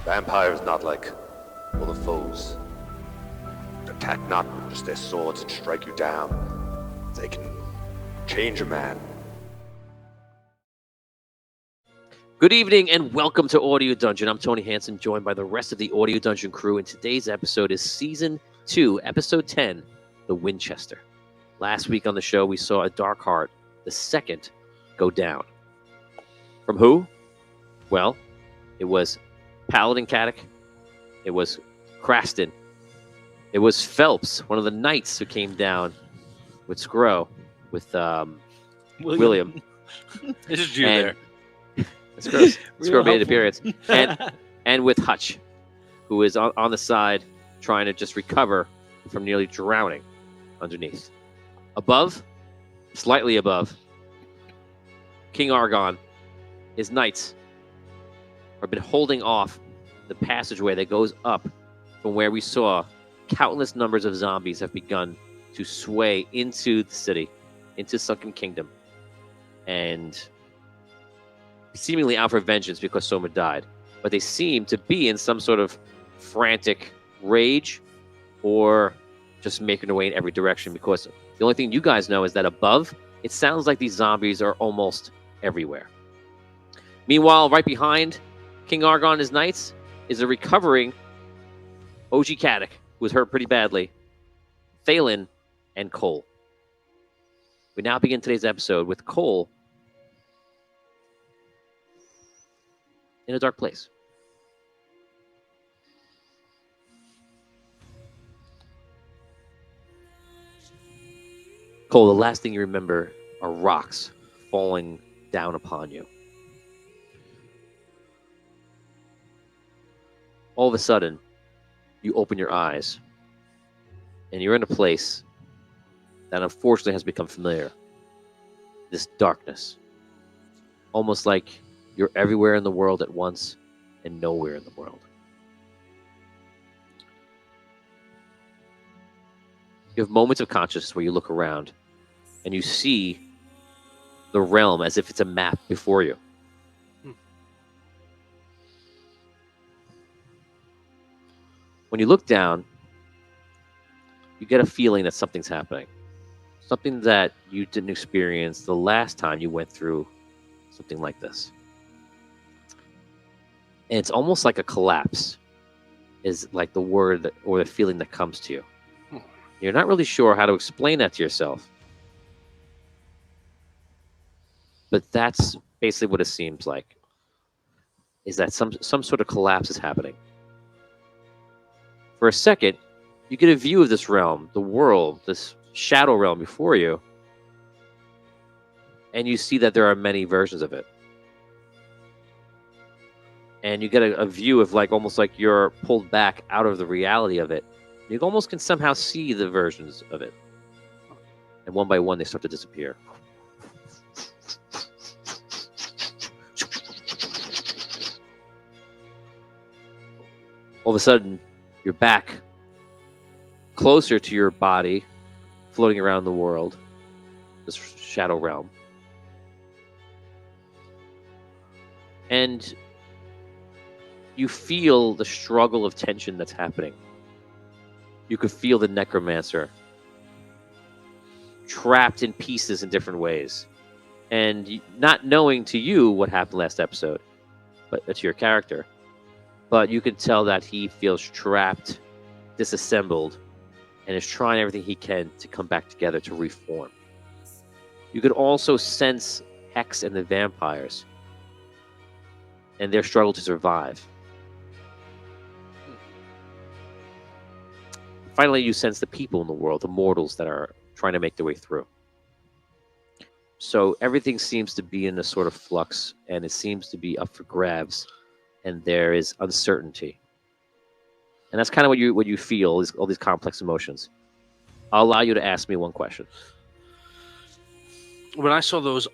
Vampires not like other foes. They attack not with just their swords and strike you down. They can change a man. Good evening and welcome to Audio Dungeon. I'm Tony Hansen, joined by the rest of the Audio Dungeon crew, and today's episode is Season 2, Episode 10, The Winchester. Last week on the show, we saw a Dark Heart, the second, go down. From who? Well, it was Paladin Caddick, it was Craston, it was Phelps, one of the knights who came down with Scro, with William. This is you there. Scro made an appearance. And with Hutch, who is on the side trying to just recover from nearly drowning underneath. Above, slightly above, King Argon, his knights have been holding off the passageway that goes up from where we saw countless numbers of zombies have begun to sway into the city, into Sunken Kingdom, and seemingly out for vengeance because Soma died. But they seem to be in some sort of frantic rage or just making their way in every direction, because the only thing you guys know is that above, it sounds like these zombies are almost everywhere. Meanwhile, right behind King Argon and his knights is a recovering OG Caddick, who was hurt pretty badly, Thalen, and Cole. We now begin today's episode with Cole in a dark place. Cole, the last thing you remember are rocks falling down upon you. All of a sudden, you open your eyes, and you're in a place that unfortunately has become familiar. This darkness. Almost like you're everywhere in the world at once and nowhere in the world. You have moments of consciousness where you look around and you see the realm as if it's a map before you. When you look down, you get a feeling that something's happening. Something that you didn't experience the last time you went through something like this. And it's almost like a collapse is like the word or the feeling that comes to you. You're not really sure how to explain that to yourself. But that's basically what it seems like. Is that some sort of collapse is happening. For a second, you get a view of this realm, the world, this shadow realm before you, and you see that there are many versions of it. And you get a view of almost like you're pulled back out of the reality of it. You almost can somehow see the versions of it. And one by one, they start to disappear. All of a sudden, you're back closer to your body, floating around the world, this shadow realm. And you feel the struggle of tension that's happening. You could feel the necromancer trapped in pieces in different ways. And not knowing to you what happened last episode, but to your character, but you can tell that he feels trapped, disassembled, and is trying everything he can to come back together to reform. You could also sense Hex and the vampires and their struggle to survive. Finally, you sense the people in the world, the mortals that are trying to make their way through. So everything seems to be in a sort of flux, and it seems to be up for grabs, and there is uncertainty. And that's kind of what you feel, is all these complex emotions. I'll allow you to ask me one question. When I saw those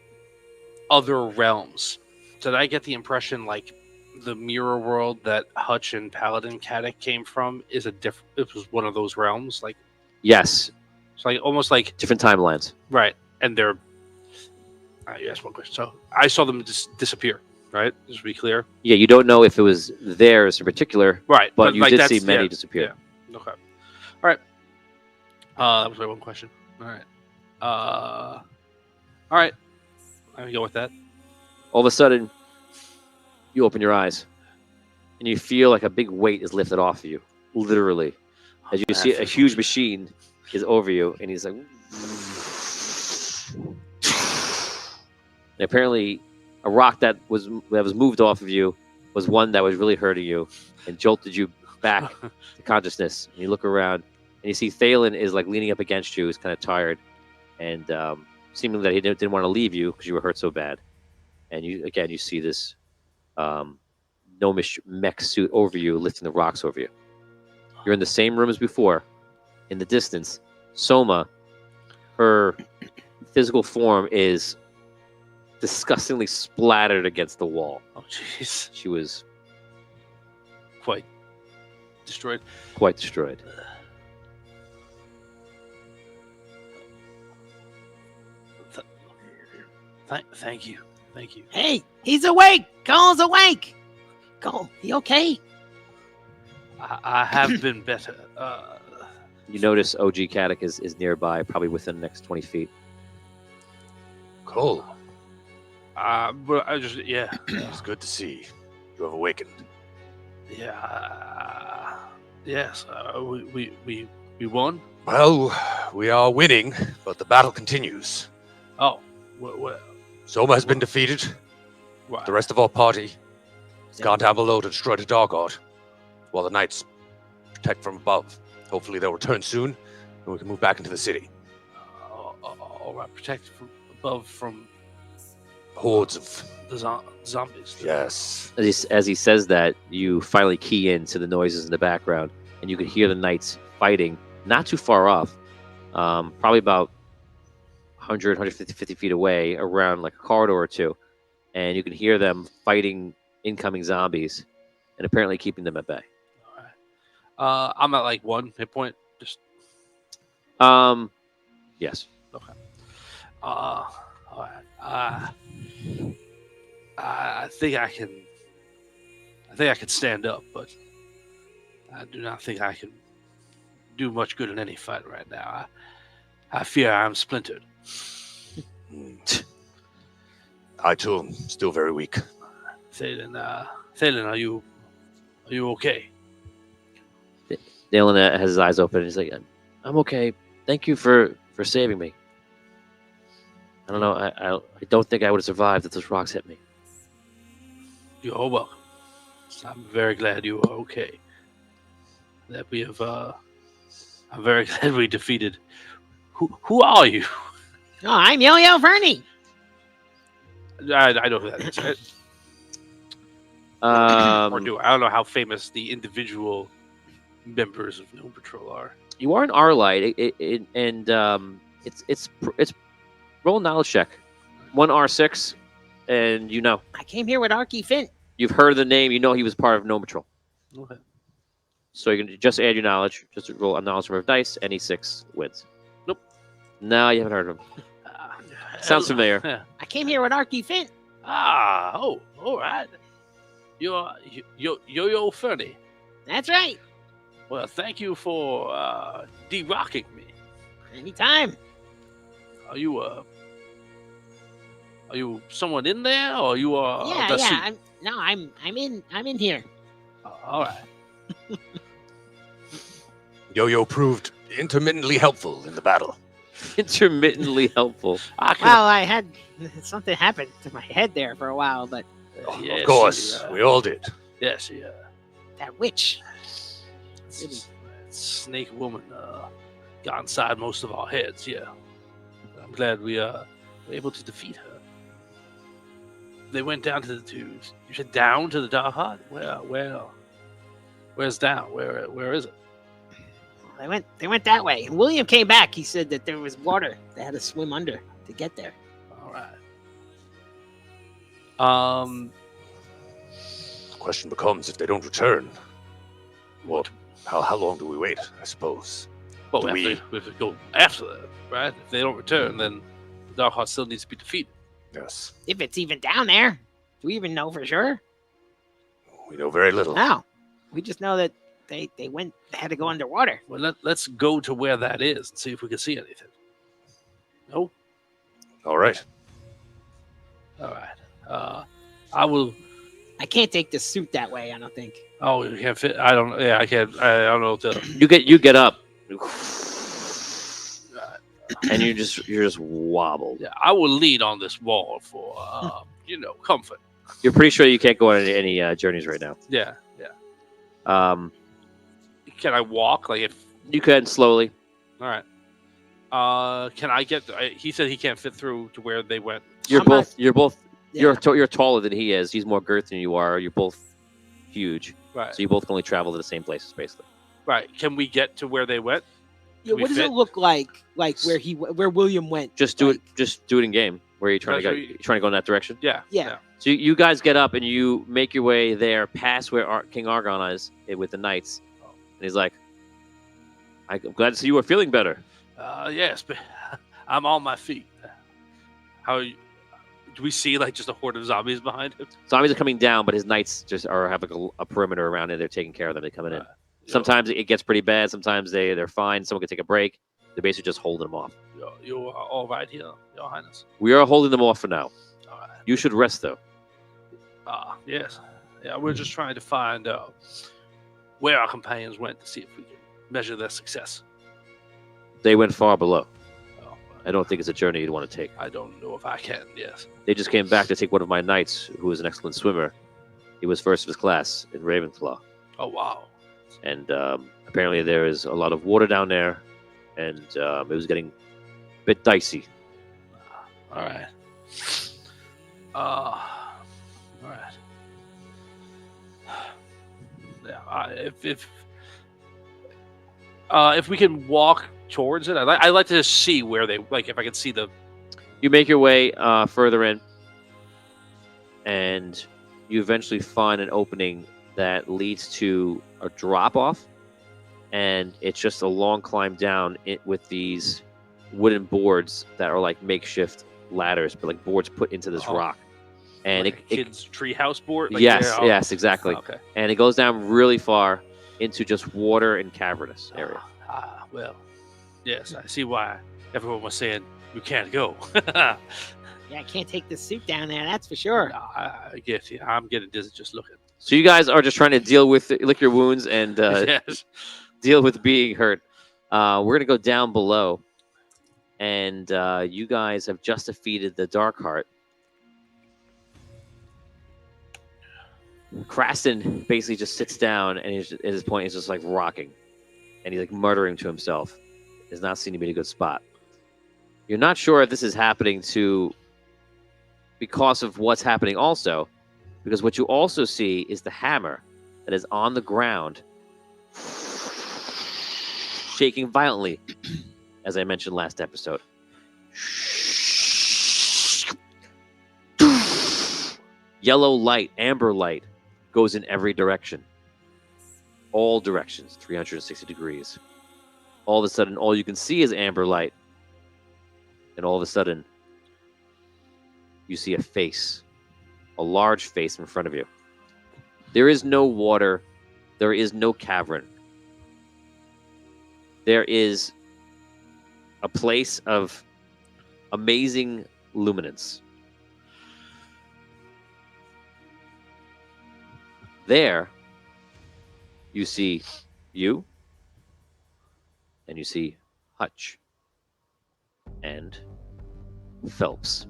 other realms, did I get the impression like the mirror world that Hutch and Paladin Caddick came from is it was one of those realms? Like, yes. It's like almost like different timelines. Right. And they're you asked one question. So I saw them disappear. right? Just to be clear. Yeah, you don't know if it was theirs in particular, Right. but you like, did that's- see many yeah, disappear. yeah. Okay. All right. That was my one question. All right. All right. I'm gonna go with that. All of a sudden, you open your eyes, and you feel like a big weight is lifted off of you, literally, as you see a huge machine is over you, and he's like, and apparently, a rock that was moved off of you was one that was really hurting you and jolted you back to consciousness. And you look around, and you see Thalen is like leaning up against you. He's kind of tired, and seeming that he didn't want to leave you because you were hurt so bad. And you see this gnomish mech suit over you, lifting the rocks over you. You're in the same room as before. In the distance, Soma, her physical form is disgustingly splattered against the wall. Oh, jeez. She was Quite destroyed. quite destroyed. Thank you. Thank you. Hey, he's awake. Cole's awake. Cole, he okay? I have been better. You notice OG Caddick is nearby, probably within the next 20 feet. Cole, But I just, yeah. it's good to see you have awakened. Yeah. Yes. We won. Well, we are winning, but the battle continues. Oh. What? Soma has been defeated. The rest of our party has gone down below to destroy the Dargod, while the knights protect from above. Hopefully they'll return soon, and we can move back into the city. All right. Protect from above from Hordes of... the zombies. Yes. As he says that, you finally key into the noises in the background, and you can hear the knights fighting not too far off, probably about 100, 150 feet away, around like a corridor or two, and you can hear them fighting incoming zombies, and apparently keeping them at bay. All right. I'm at like 1 hit point. Just Yes. okay. All right. I think I can. I think I can stand up, but I do not think I can do much good in any fight right now. I fear I'm splintered. I too am still very weak. Thalen, are you okay? Dalen has his eyes open, and he's like, "I'm okay. Thank you for saving me. I don't know. I don't think I would have survived if those rocks hit me." You're welcome. I'm very glad you are okay. That we have. I'm very glad we defeated. Who are you? Oh, I'm Yo-Yo Fernie. I know who that is. Right? Or do I don't know how famous the individual members of Gnome Patrol are. You are an R-Light, it's roll a knowledge check. 1 R6, and you know. I came here with Arky Finn. You've heard the name, you know he was part of Gnome Patrol. Okay. So you can just add your knowledge, just roll a knowledge number of dice, any 6 wins. Nope. No, you haven't heard of him. Sounds familiar. Yeah. I came here with Arky Finn. All right. You're Yo-Yo Fernie. That's right. Well, thank you for de-rocking me. Anytime. Are you someone in there, or you are? Yeah, the yeah. suit? I'm in here. All right. Yo-Yo proved intermittently helpful in the battle. Intermittently helpful. Well, I had something happen to my head there for a while, but Yes, Of course, we all did. Yes, yeah. that witch. That snake woman got inside most of our heads. Yeah. I'm glad we were able to defeat her. They went down to you said down to the Dark Heart? Where's down? Where is it? They went that way. And William came back. He said that there was water they had to swim under to get there. All right. The question becomes, if they don't return, what? How long do we wait? I suppose. Well, Do we have to go after them, right? If they don't return, then the Dark Heart still needs to be defeated. Yes. If it's even down there. Do we even know for sure? We know very little. No. We just know that they had to go underwater. Well, let's go to where that is and see if we can see anything. No? All right. All right. I can't take the suit that way, I don't think. Oh, you can't fit. I don't. Yeah, I can't. I don't know what to. You get up, and you're just wobbled. Yeah, I will lean on this wall for comfort. You're pretty sure you can't go on any journeys right now. Yeah. Can I walk? Like if you can slowly. All right. Can I get? He said he can't fit through to where they went. You're both. Yeah. You're taller than he is. He's more girth than you are. You're both huge. Right. So you both can only travel to the same places, basically. Right. Can we get to where they went? Yeah, what does it look like where William went? Just do it in game. Where are you trying to go? You trying to go in that direction? Yeah. So you guys get up and you make your way there, past where King Argon is with the knights, and he's like, "I'm glad to see you are feeling better." Yes, but I'm on my feet. Do we see like just a horde of zombies behind him? Zombies are coming down, but his knights just have like a perimeter around it. They're taking care of them. They're coming in. Sometimes it gets pretty bad. Sometimes they're fine. Someone can take a break. They're basically just holding them off. You are all right here, Your Highness. We are holding them off for now. All right. You should rest, though. Yes. Yeah, we're just trying to find where our companions went to see if we can measure their success. They went far below. Oh, I don't think it's a journey you'd want to take. I don't know if I can, yes. They just came back to take one of my knights, who is an excellent swimmer. He was first of his class in Ravenclaw. Oh, wow. And apparently there is a lot of water down there, and it was getting a bit dicey. All right. All right. Yeah. If we can walk towards it, I'd like to see where they if I could see the. You make your way further in, and you eventually find an opening that leads to a drop off, and it's just a long climb down with these wooden boards that are like makeshift ladders, but like boards put into this rock. And like a kid's treehouse board. Yes, exactly. Okay. And it goes down really far into just water and cavernous area. Well, yes, I see why everyone was saying you can't go. Yeah, I can't take the suit down there. That's for sure. I get you. I'm getting dizzy just looking. So you guys are just trying to lick your wounds and Yes. deal with being hurt. We're gonna go down below, and you guys have just defeated the Darkheart. Craston basically just sits down, and at his point, he's just like rocking, and he's like muttering to himself. Does not seem to be in a good spot. You're not sure if this is happening because of what's happening also, because what you also see is the hammer that is on the ground, shaking violently, as I mentioned last episode. Yellow light, amber light, goes in every direction. All directions, 360 degrees. All of a sudden, all you can see is amber light. And all of a sudden, you see a face. A large face in front of you. There is no water. There is no cavern. There is a place of amazing luminance. There, you see you, and you see Hutch, and Phelps.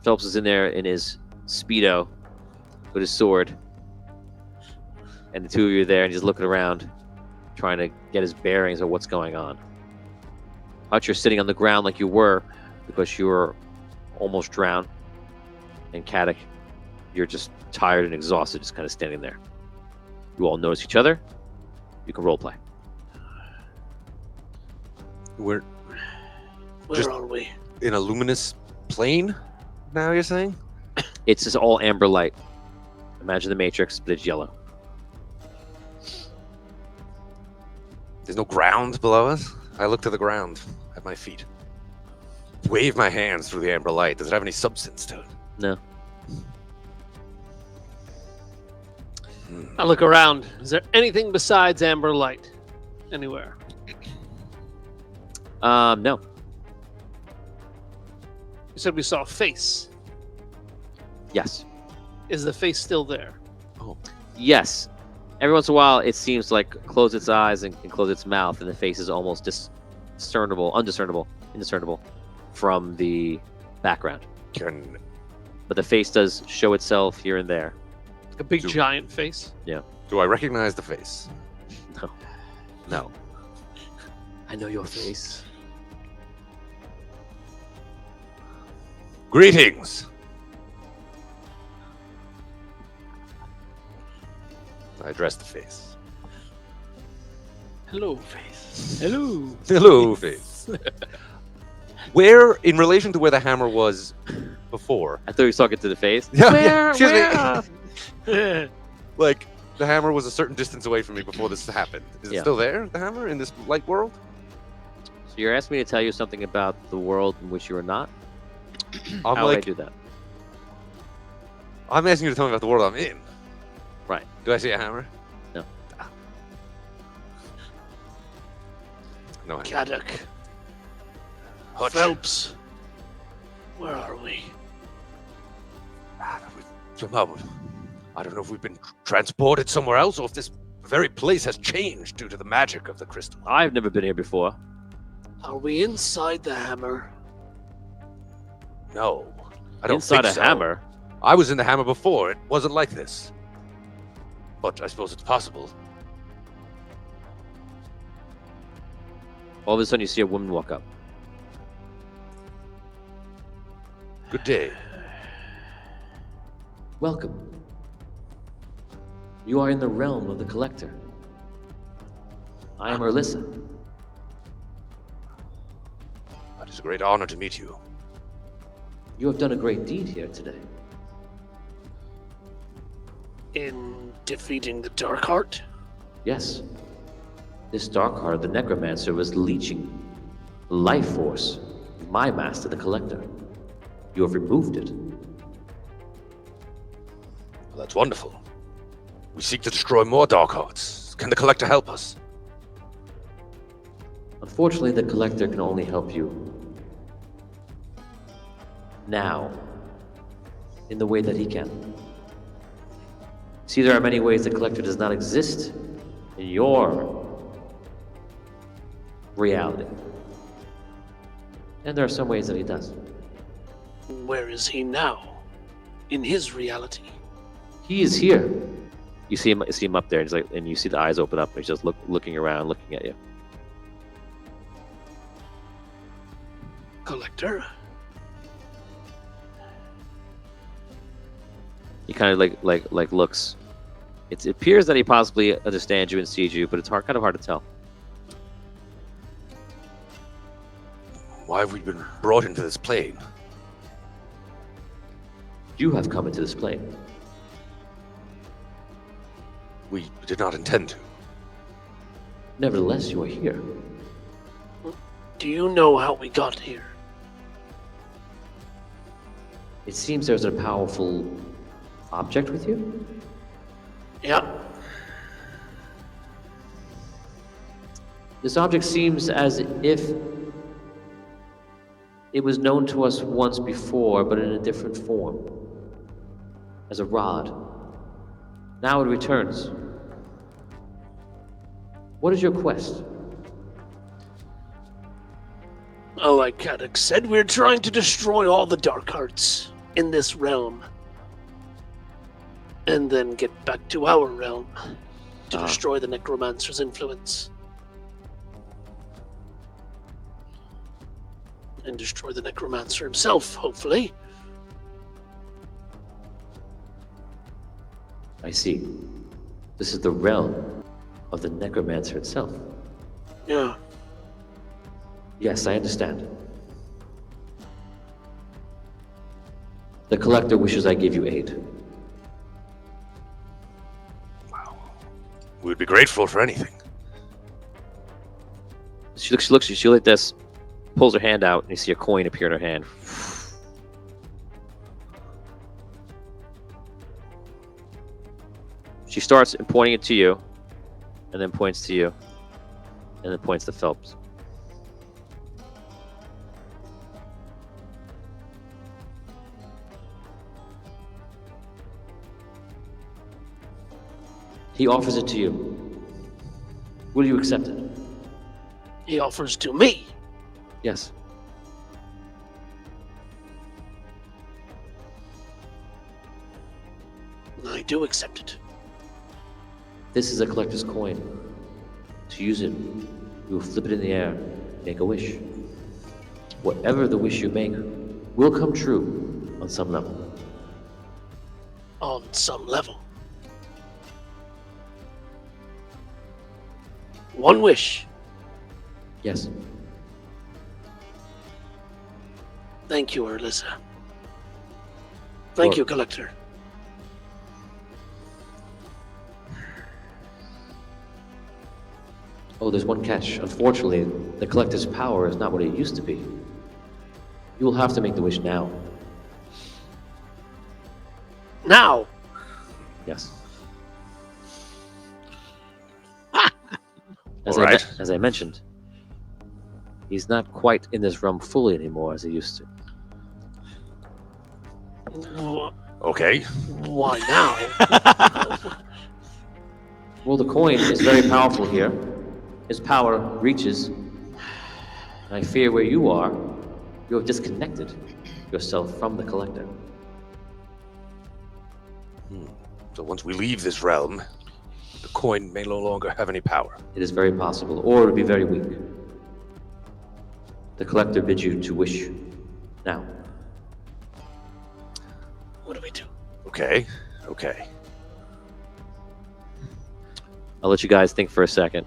Phelps is in there in his Speedo with his sword, and the two of you are there and just looking around, trying to get his bearings of what's going on. Hutch, you're sitting on the ground like you were because you were almost drowned, and Kadek, you're just tired and exhausted, just kind of standing there. You all notice each other. You can role play. We're Where are we? in a luminous plane now, you're saying? It's just all amber light. Imagine the Matrix, but it's yellow. There's no ground below us? I look to the ground at my feet. Wave my hands through the amber light. Does it have any substance to it? No. I look around. Is there anything besides amber light anywhere? No. You said we saw a face. Yes. Is the face still there? Yes. Every once in a while, it seems like close its eyes and close its mouth, and the face is almost indiscernible from the background. But the face does show itself here and there. A big giant face? Do I recognize the face? No. I know your face. Greetings. I address the face. Hello, face. Hello. Hello, face. Where, in relation to where the hammer was before? I thought you were talking to the face. Yeah, excuse me. Yeah. Like, the hammer was a certain distance away from me before this happened. Is it still there, the hammer, in this light world? So you're asking me to tell you something about the world in which you are not? I'm How would I like, do that? I'm asking you to tell me about the world I'm in. Right. Do I see a hammer? No. No hammer. Caddock. Hutch. Phelps. Where are we? Somehow, I don't know if we've been transported somewhere else or if this very place has changed due to the magic of the crystal. I've never been here before. Are we inside the hammer? No, I don't Inside think a so. hammer? I was in the hammer before. It wasn't like this. But I suppose it's possible. All of a sudden you see a woman walk up. Good day. Welcome. You are in the realm of the Collector. I am Erlissa. It is a great honor to meet you. You have done a great deed here today. In defeating the Darkheart? Yes. This Darkheart, the Necromancer, was leeching the life force of my master, the Collector. You have removed it. Well, that's wonderful. We seek to destroy more Darkhearts. Can the Collector help us? Unfortunately, the Collector can only help you now, in the way that he can. See, there are many ways the Collector does not exist in your reality. And there are some ways that he does. Where is he now? In his reality? He is here. You see him up there, and he's like, and you see the eyes open up, and he's just looking around, looking at you. Collector? He kind of like looks. It appears that he possibly understands you and sees you, but it's kind of hard to tell. Why have we been brought into this plane? You have come into this plane. We did not intend to. Nevertheless, you are here. Do you know how we got here? It seems there's a powerful object with you? Yeah. This object seems as if it was known to us once before, but in a different form. As a rod. Now it returns. What is your quest? Oh, like Caddock said, we're trying to destroy all the Darkhearts in this realm. And then get back to our realm to destroy the Necromancer's influence. And destroy the Necromancer himself, hopefully. I see. This is the realm of the Necromancer itself. Yeah. Yes, I understand. The Collector wishes I give you aid. We would be grateful for anything. She looks at you like this, pulls her hand out, and you see a coin appear in her hand. She starts pointing it to you, and then points to you, and then points to Phelps. He offers it to you. Will you accept it? He offers to me. Yes. I do accept it. This is a collector's coin. To use it, you will flip it in the air, make a wish. Whatever the wish you make will come true on some level. On some level. One wish. Yes. Thank you, Erlissa. Thank Sure. you, Collector. Oh, there's one catch. Unfortunately, the collector's power is not what it used to be. You will have to make the wish now. Now. Yes. All right. As I mentioned, he's not quite in this realm fully anymore as he used to. Okay. Why now? Well, the coin is very powerful here. His power reaches. And I fear where you are, you have disconnected yourself from the collector. So once we leave this realm, the coin may no longer have any power. It is very possible, or it would be very weak. The collector bids you to wish now. What do we do? Okay. Okay. I'll let you guys think for a second.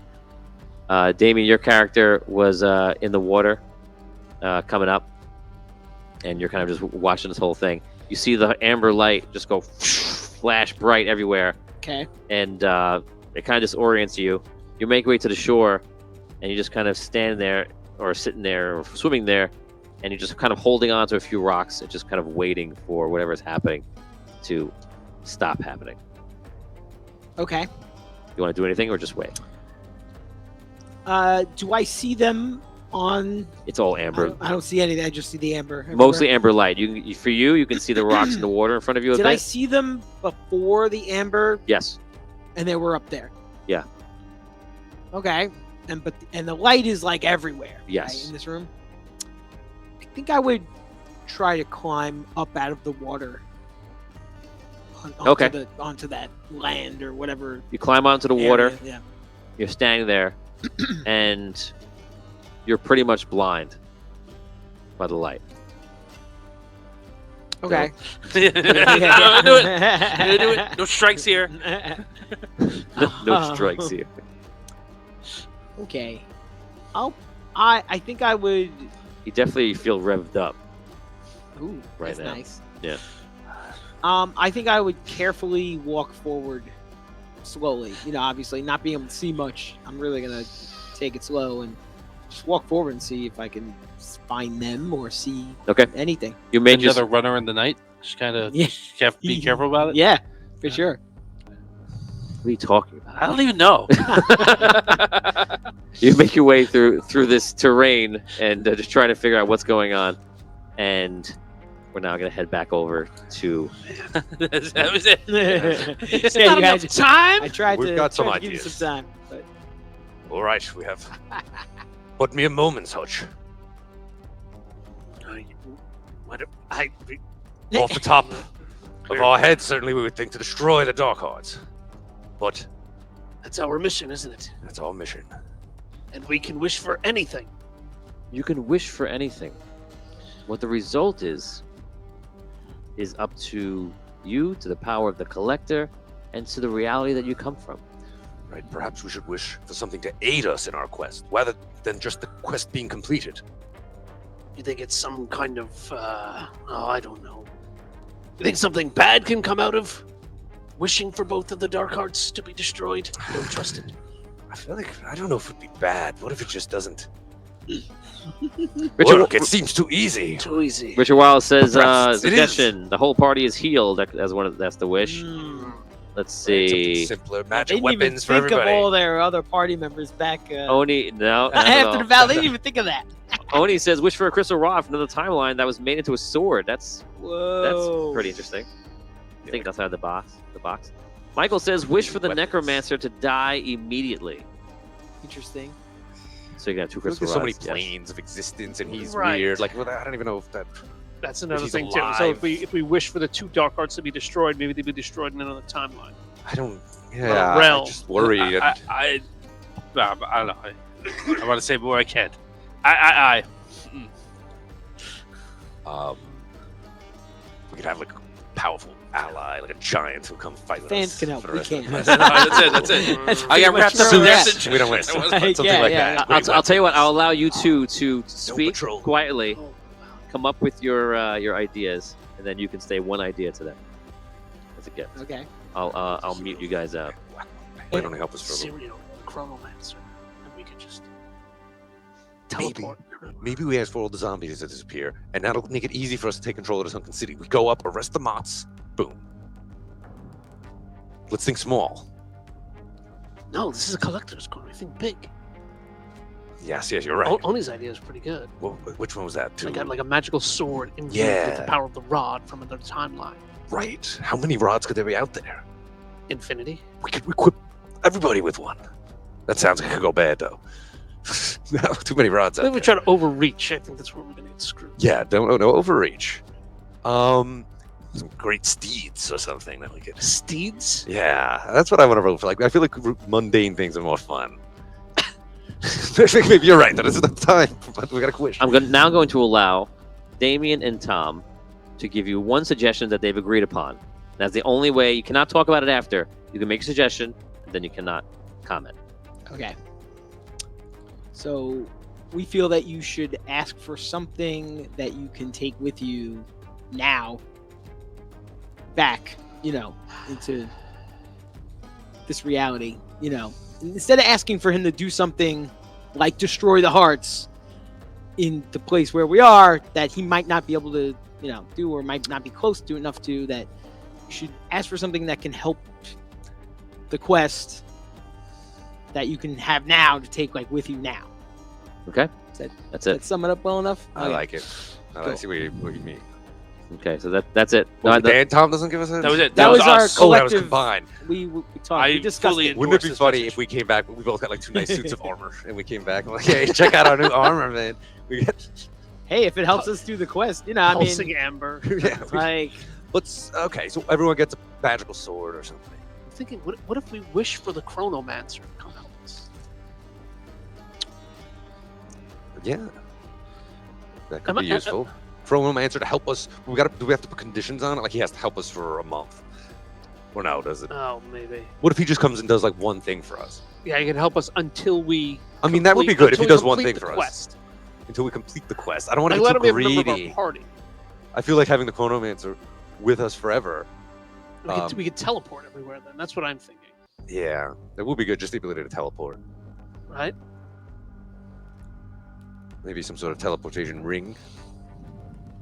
Damien, your character was in the water coming up, and you're kind of just watching this whole thing. You see the amber light just go flash bright everywhere, Okay. and it kind of disorients you. You make your way to the shore, and you just kind of stand there, or sitting there, or swimming there, and you're just kind of holding on to a few rocks and just kind of waiting for whatever's happening to stop happening. Okay. You want to do anything, or just wait? Do I see them on? It's all amber. I don't see anything. I just see the amber. everywhere. Mostly amber light. For you, you can see the rocks in the water in front of you a Did bit. I see them before the amber Yes. and they were up there? Yeah. Okay. And the light is like everywhere. Yes. Right, in this room. I think I would try to climb up out of the water. Okay. Onto that land or whatever. You climb onto the water. area, Yeah. You're standing there, and you're pretty much blind by the light. Okay. Do it. No strikes here. No strikes here. Okay. I think I would. You definitely feel revved up. Ooh, Right that's now. nice. Yeah. I think I would carefully walk forward, slowly. Obviously not being able to see much. I'm really gonna take it slow and just walk forward and see if I can find them or see Okay. anything. You made Another your runner in the night. Just kind of Yeah. be careful about it. Yeah, for sure. What are you talking about? I don't even know. You make your way through this terrain and just trying to figure out what's going on, and we're now gonna head back over to. That was it. It's Yeah, not you enough guys- time. I tried We've to, got some tried to give you ideas. some time, but All right, we have. Put me a moment's Hutch. Off the top of our heads, certainly we would think to destroy the Dark Hearts. But That's our mission, isn't it? that's our mission. And we can wish for anything. You can wish for anything. What the result is up to you, to the power of the collector, and to the reality that you come from. Right, perhaps we should wish for something to aid us in our quest, rather than just the quest being completed. You think it's some kind of, I don't know. You think something bad can come out of wishing for both of the Dark Hearts to be destroyed? I don't trust it. I feel like, I don't know if it'd be bad. What if it just doesn't Richard, work? It seems too easy. Too easy. Richard Wiles says, Perhaps it is. suggestion, the whole party is healed. That's the wish. Mm. Let's Something see. simpler, They magic didn't even weapons for think everybody. of all their other party members back Oni, no. not at after all. the battle. They didn't even think of that. Oni says, wish for a crystal rod from another timeline that was made into a sword. That's Whoa. pretty interesting. Think outside the box. Michael says, wish for the Weapons. necromancer to die immediately. Interesting. So you can have 2 Look, crystal there's so many rods. yes. planes of existence, and he's Right. weird. Like, well, I don't even know if that. That's another he's thing too. alive. So if we wish for the 2 dark arts to be destroyed, maybe they'd be destroyed in another timeline. I don't. Yeah, I realm. just worry. I don't know. I want to say more. I can't. I. We could have like a powerful ally, like a giant who come fight with Fans us. can help. for the We rest of can't. the- That's it. That's I pretty got much wrapped up where in we're their at. situation. We don't win. Something Yeah, like yeah. that. I'll tell you what. I'll allow you two to speak patrol. quietly, Oh, wow. come up with your ideas, and then you can say one idea to them. As a gift. Okay. I'll mute you guys out. Why don't they help us for a little? Serial chronomancer, and we could just Maybe. teleport. Maybe we ask for all the zombies to disappear, and that'll make it easy for us to take control of the sunken city. We go up, arrest the Mots, boom. Let's think small. No, this is a collector's coin. I think big. Yes, you're right. Oni's idea is pretty good. Which one was that? Like a magical sword imbued with Yeah. the power of the rod from another timeline. Right. How many rods could there be out there? Infinity. We could equip everybody with one. That sounds like it could go bad, though. No, too many rods I out think we there. try to overreach. I think that's where we're going to get screwed. Yeah, don't no overreach. Some great steeds or something that we could. Steeds? Yeah, that's what I want to roll for. Like, I feel like mundane things are more fun. I think maybe you're right. That is the time, but we gotta quit. I'm now going to allow Damien and Tom to give you one suggestion that they've agreed upon. That's the only way. You cannot talk about it after. You can make a suggestion, and then you cannot comment. Okay. So we feel that you should ask for something that you can take with you now back, into this reality, Instead of asking for him to do something like destroy the hearts in the place where we are that he might not be able to, do or might not be close to enough to, that you should ask for something that can help the quest that you can have now to take with you now. Okay, That- that's That it. sum it up well enough? I Okay. like it. I Cool. see what you mean. Okay, so that's it. No, Well, Dan Tom doesn't give us a. That was it. That was our us. Oh, that was collective- combined. We talked. I We discussed fully it. Wouldn't it be this funny message. if we came back? We both got like 2 nice suits of armor, and we came back and like, hey, check out our new armor, man. We got, Hey, if it helps us do the quest, I Pulsing mean, amber. yeah. like, Let's okay. So everyone gets a magical sword or something. I'm thinking, what if we wish for the chronomancer to come help us? Yeah, that could Am I- be useful. Chronomancer to help us. Do we have to put conditions on it? Like he has to help us for a month, or no? Does it? Oh, maybe. What if he just comes and does like one thing for us? Yeah, he can help us until we. I mean, that would be complete- good if he until we does one complete thing the for us. quest. Until we complete the quest. I don't want Like, to let get him too be a member of greedy. our party. I feel like having the Chronomancer with us forever. We could teleport everywhere then. That's what I'm thinking. Yeah, that would be good. Just the ability to teleport. Right? Maybe some sort of teleportation ring.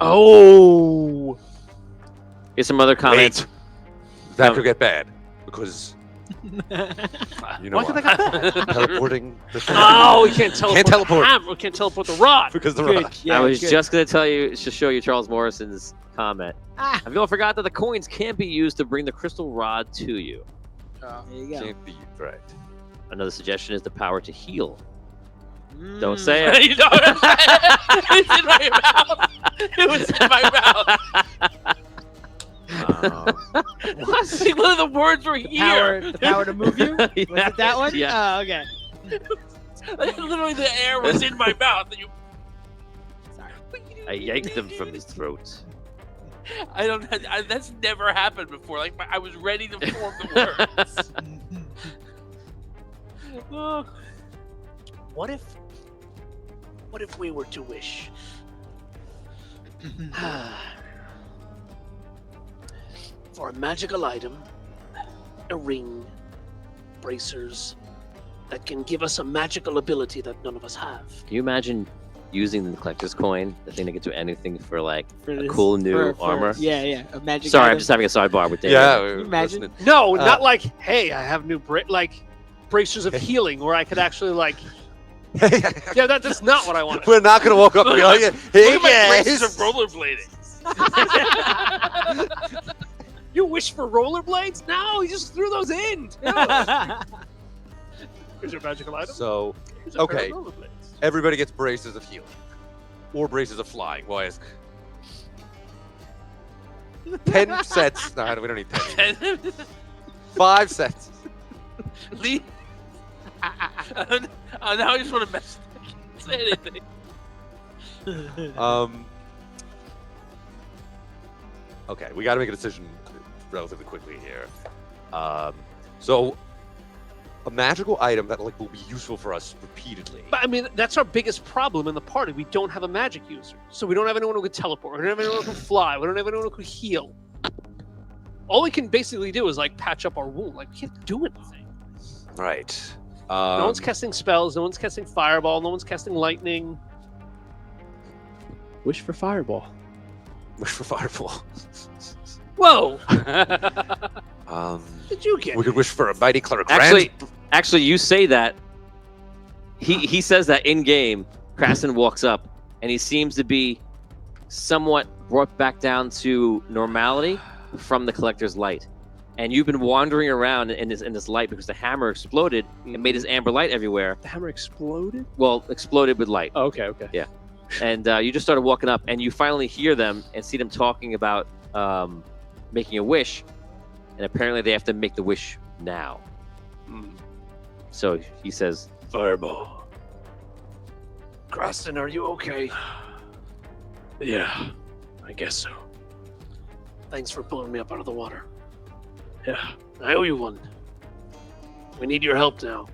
Oh! Here's some other comments. Wait, that could get bad because you know Why could what? I get that? Teleporting the thing. Oh, we can't teleport. Can't teleport. The hammer. We can't teleport the rod. because the good. rock. Yeah, I was good. just going to show you Charles Morrison's comment. Ah, Have you all forgot that the coins can't be used to bring the crystal rod to you? there you go. Can't be right. Another suggestion is the power to heal. Mm. Don't say it. You know, it's in my mouth. It was in my mouth. See, one of the words were here. The power to move you? Was Yeah. it that one? Yeah. Oh, okay. Literally, the air was in my mouth. And you, Sorry. I yanked them from his throat. I don't. That's never happened before. Like I was ready to form the words. Oh, What if we were to wish for a magical item, a ring, bracers that can give us a magical ability that none of us have? Can you imagine using the collector's coin, the thing that can do anything for like For a this- cool new for- armor. Yeah, a magic. Sorry, I'm item. just having a sidebar with David. Yeah, you imagine? listening. No, not like, hey, I have new bracers of healing, where I could actually like. Yeah, that's not what I want. We're not gonna walk up and be like, hey Look at my braces guys. of rollerblading. You wish for rollerblades? No, you just threw those in. Yeah. Here's your magical item. So Here's a pair okay. of rollerblades. everybody gets braces of healing. Or braces of flying. Why is 10 sets? No, we don't need 10. 5 sets. Lee. Now I just want to mess. Say anything. Okay, we got to make a decision relatively quickly here. So, a magical item that like will be useful for us repeatedly. But I mean, that's our biggest problem in the party. We don't have a magic user, so we don't have anyone who can teleport. We don't have anyone who can fly. We don't have anyone who can heal. All we can basically do is like patch up our wound. Like we can't do anything. Right. No one's casting spells. No one's casting fireball. No one's casting lightning. Wish for fireball. Wish for fireball. Whoa! Did you get? We could wish for a mighty cleric. Actually, you say that. He says that in game. Kraston walks up, and he seems to be somewhat brought back down to normality from the collector's light. And you've been wandering around in this light because the hammer exploded and made this amber light everywhere. The hammer exploded? Well, exploded with light. Oh, okay. Yeah. And you just started walking up, and you finally hear them and see them talking about making a wish. And apparently they have to make the wish now. So he says, Fireball. Kraston, are you okay? Yeah, I guess so. Thanks for pulling me up out of the water. Yeah. I owe you one. We need your help now.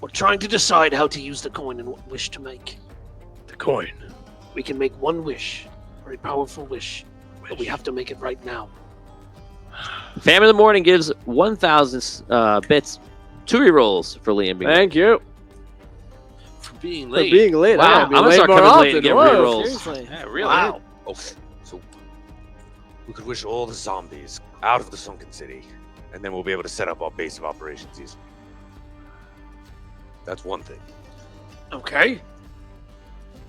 We're trying to decide how to use the coin and what wish to make. The coin. We can make one wish, a very powerful wish, but we have to make it right now. Fam in the Morning gives 1,000 bits. 2 rerolls for Liam. Thank you For being for late. being late. Wow, I gotta I'm be gonna late start more coming late often. and get Whoa. rerolls. Seriously. Yeah, really. Wow. Okay, so we could wish all the zombies out of the sunken city, and then we'll be able to set up our base of operations easily. That's one thing. Okay.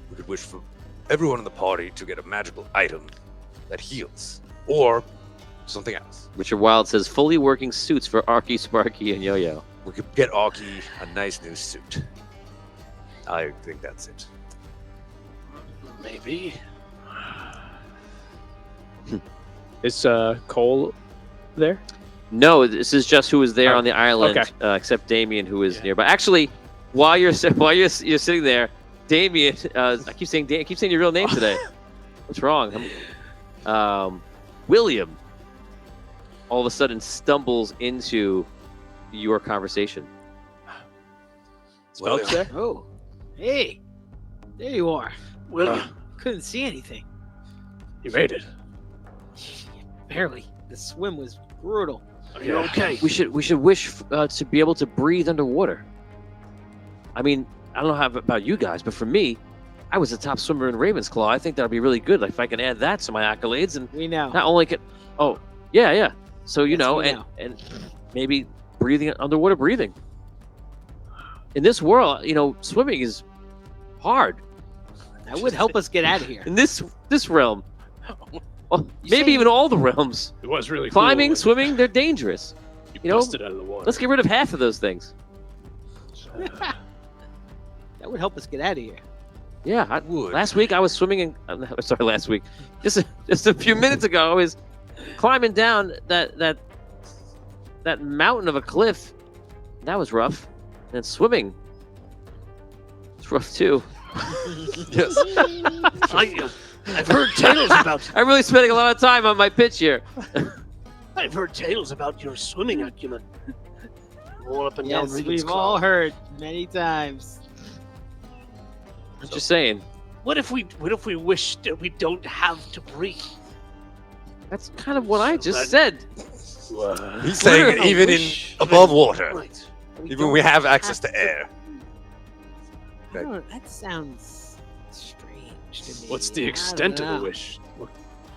We could wish for everyone in the party to get a magical item that heals, or something else. Richard Wild says, fully working suits for Arky, Sparky, and Yo-Yo. We could get Aki a nice new suit. I think that's it. Maybe. Is Cole there? No, this is just who is there Oh, on the island, okay. except Damien, who is nearby. Actually, while you're sitting there, Damien, I keep saying your real name today. What's wrong? William, all of a sudden stumbles into your conversation. Spell's there? Oh, hey, there you are. William, Couldn't see anything. You made it. Barely. The swim was brutal. are you okay? We should wish to be able to breathe underwater. I mean, I don't know how about you guys, but for me, I was the top swimmer in Ravensclaw. I think that would be really good. Like if I can add that to my accolades, and We know. not only can, yeah. So you Yes, know, we and know. and maybe underwater breathing. In this world, swimming is hard. That would help us get out of here. In this realm, well, You maybe say- even all the realms. It was really Climbing, cool. swimming, they're dangerous. You you know, busted out of the water. Let's get rid of half of those things. That would help us get out of here. Yeah, Would. last week I was swimming in. Sorry, last week. Just a few minutes ago, I was climbing down that mountain of a cliff. That was rough. And swimming, it's rough too. Yes. I've heard tales about. I'm really spending a lot of time on my pitch here. I've heard tales about your swimming acumen. All up and down Yes, Regent's we've Claw. all heard many times. I'm just saying. What if we wish that we don't have to breathe? That's kind of what I So just that- said. What? He's saying A even in wish. above water, Right. even when we have access to air. I don't know, that sounds wish to me. What's the I extent don't of the know. wish? What,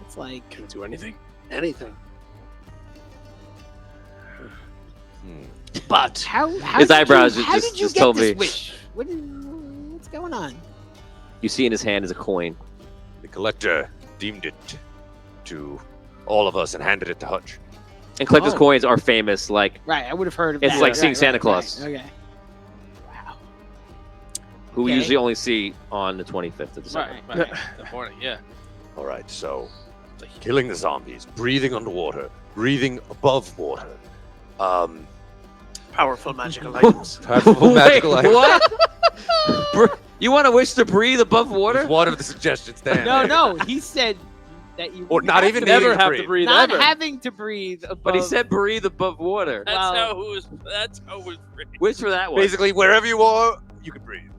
It's like can it do anything? Anything. Hmm. But how His did eyebrows you, how just- did you just get told this me. wish? What's going on? You see in his hand is a coin. The collector deemed it to all of us and handed it to Hutch. And collector's Oh. coins are famous. Like, Right, I would have heard of It's that. like Right, seeing right, Santa right. Claus. Okay. Wow. who we Okay. usually only see on the 25th of December. Right. The morning, yeah. All right, so killing the zombies, breathing underwater, breathing above water. powerful magical items. Powerful magical items. What? You want to wish to breathe above Was water? one of the suggestions, Dan. No, he said that you Or not have even to needing Never to have breathe. to breathe not ever. having to breathe above. But he said breathe above water. That's Well- how it was. That's how it was phrased. Wish for that one. Basically, wherever you are, you can breathe.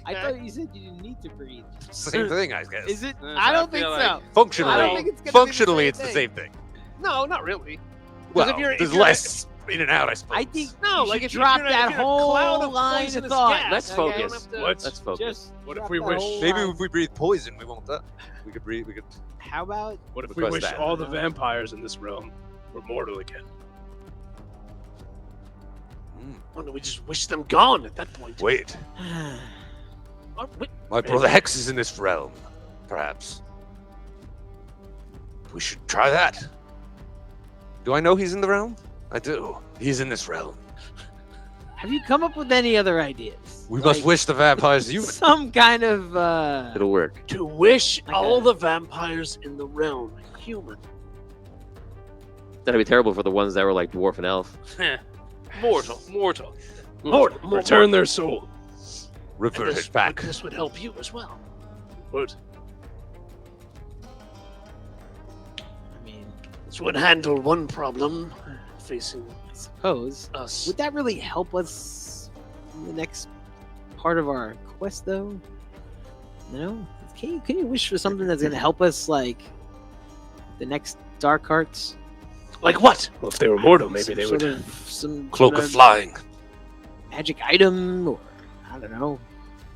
I thought you said you didn't need to breathe. Same thing, I guess. Is it? Yes, I I don't think feel so. like- Functionally, I don't think it's gonna be the functionally, same it's the thing. same thing. No, not really. Well, if you're- there's if you're- less in and out, I suppose. I think No, you like should if drop you're in a- that if you're in a whole cloud of line of poisonous thought. gas, Let's okay, you don't focus. have to- What? Let's focus. Just What if drop we that wish- whole Maybe line. if we breathe poison, we won't die. We could breathe. We could. How about What if we Request wish that. all the vampires in this realm were mortal again? Why don't we just wish them gone at that point? Wait, Oh, wait, my brother Hex is in this realm. Perhaps we should try that. Do I know he's in the realm? I do. He's in this realm. have you come up with any other ideas? We must Like, wish the vampires human. some kind of It'll work. to wish Like all a- the vampires in the realm human. That'd be terrible for the ones that were like dwarf and elf. Mortal. Return their soul. Revert This, it back. this would help you as well. What? I mean, This would handle one problem facing I suppose. us. Would that really help us in the next part of our quest, though? No. Can you wish for something that's gonna help us, like the next Dark Arts? Like what? Well, if they were mortal, maybe Some they sort would. of some Cloak sort of flying. magic item, or I don't know.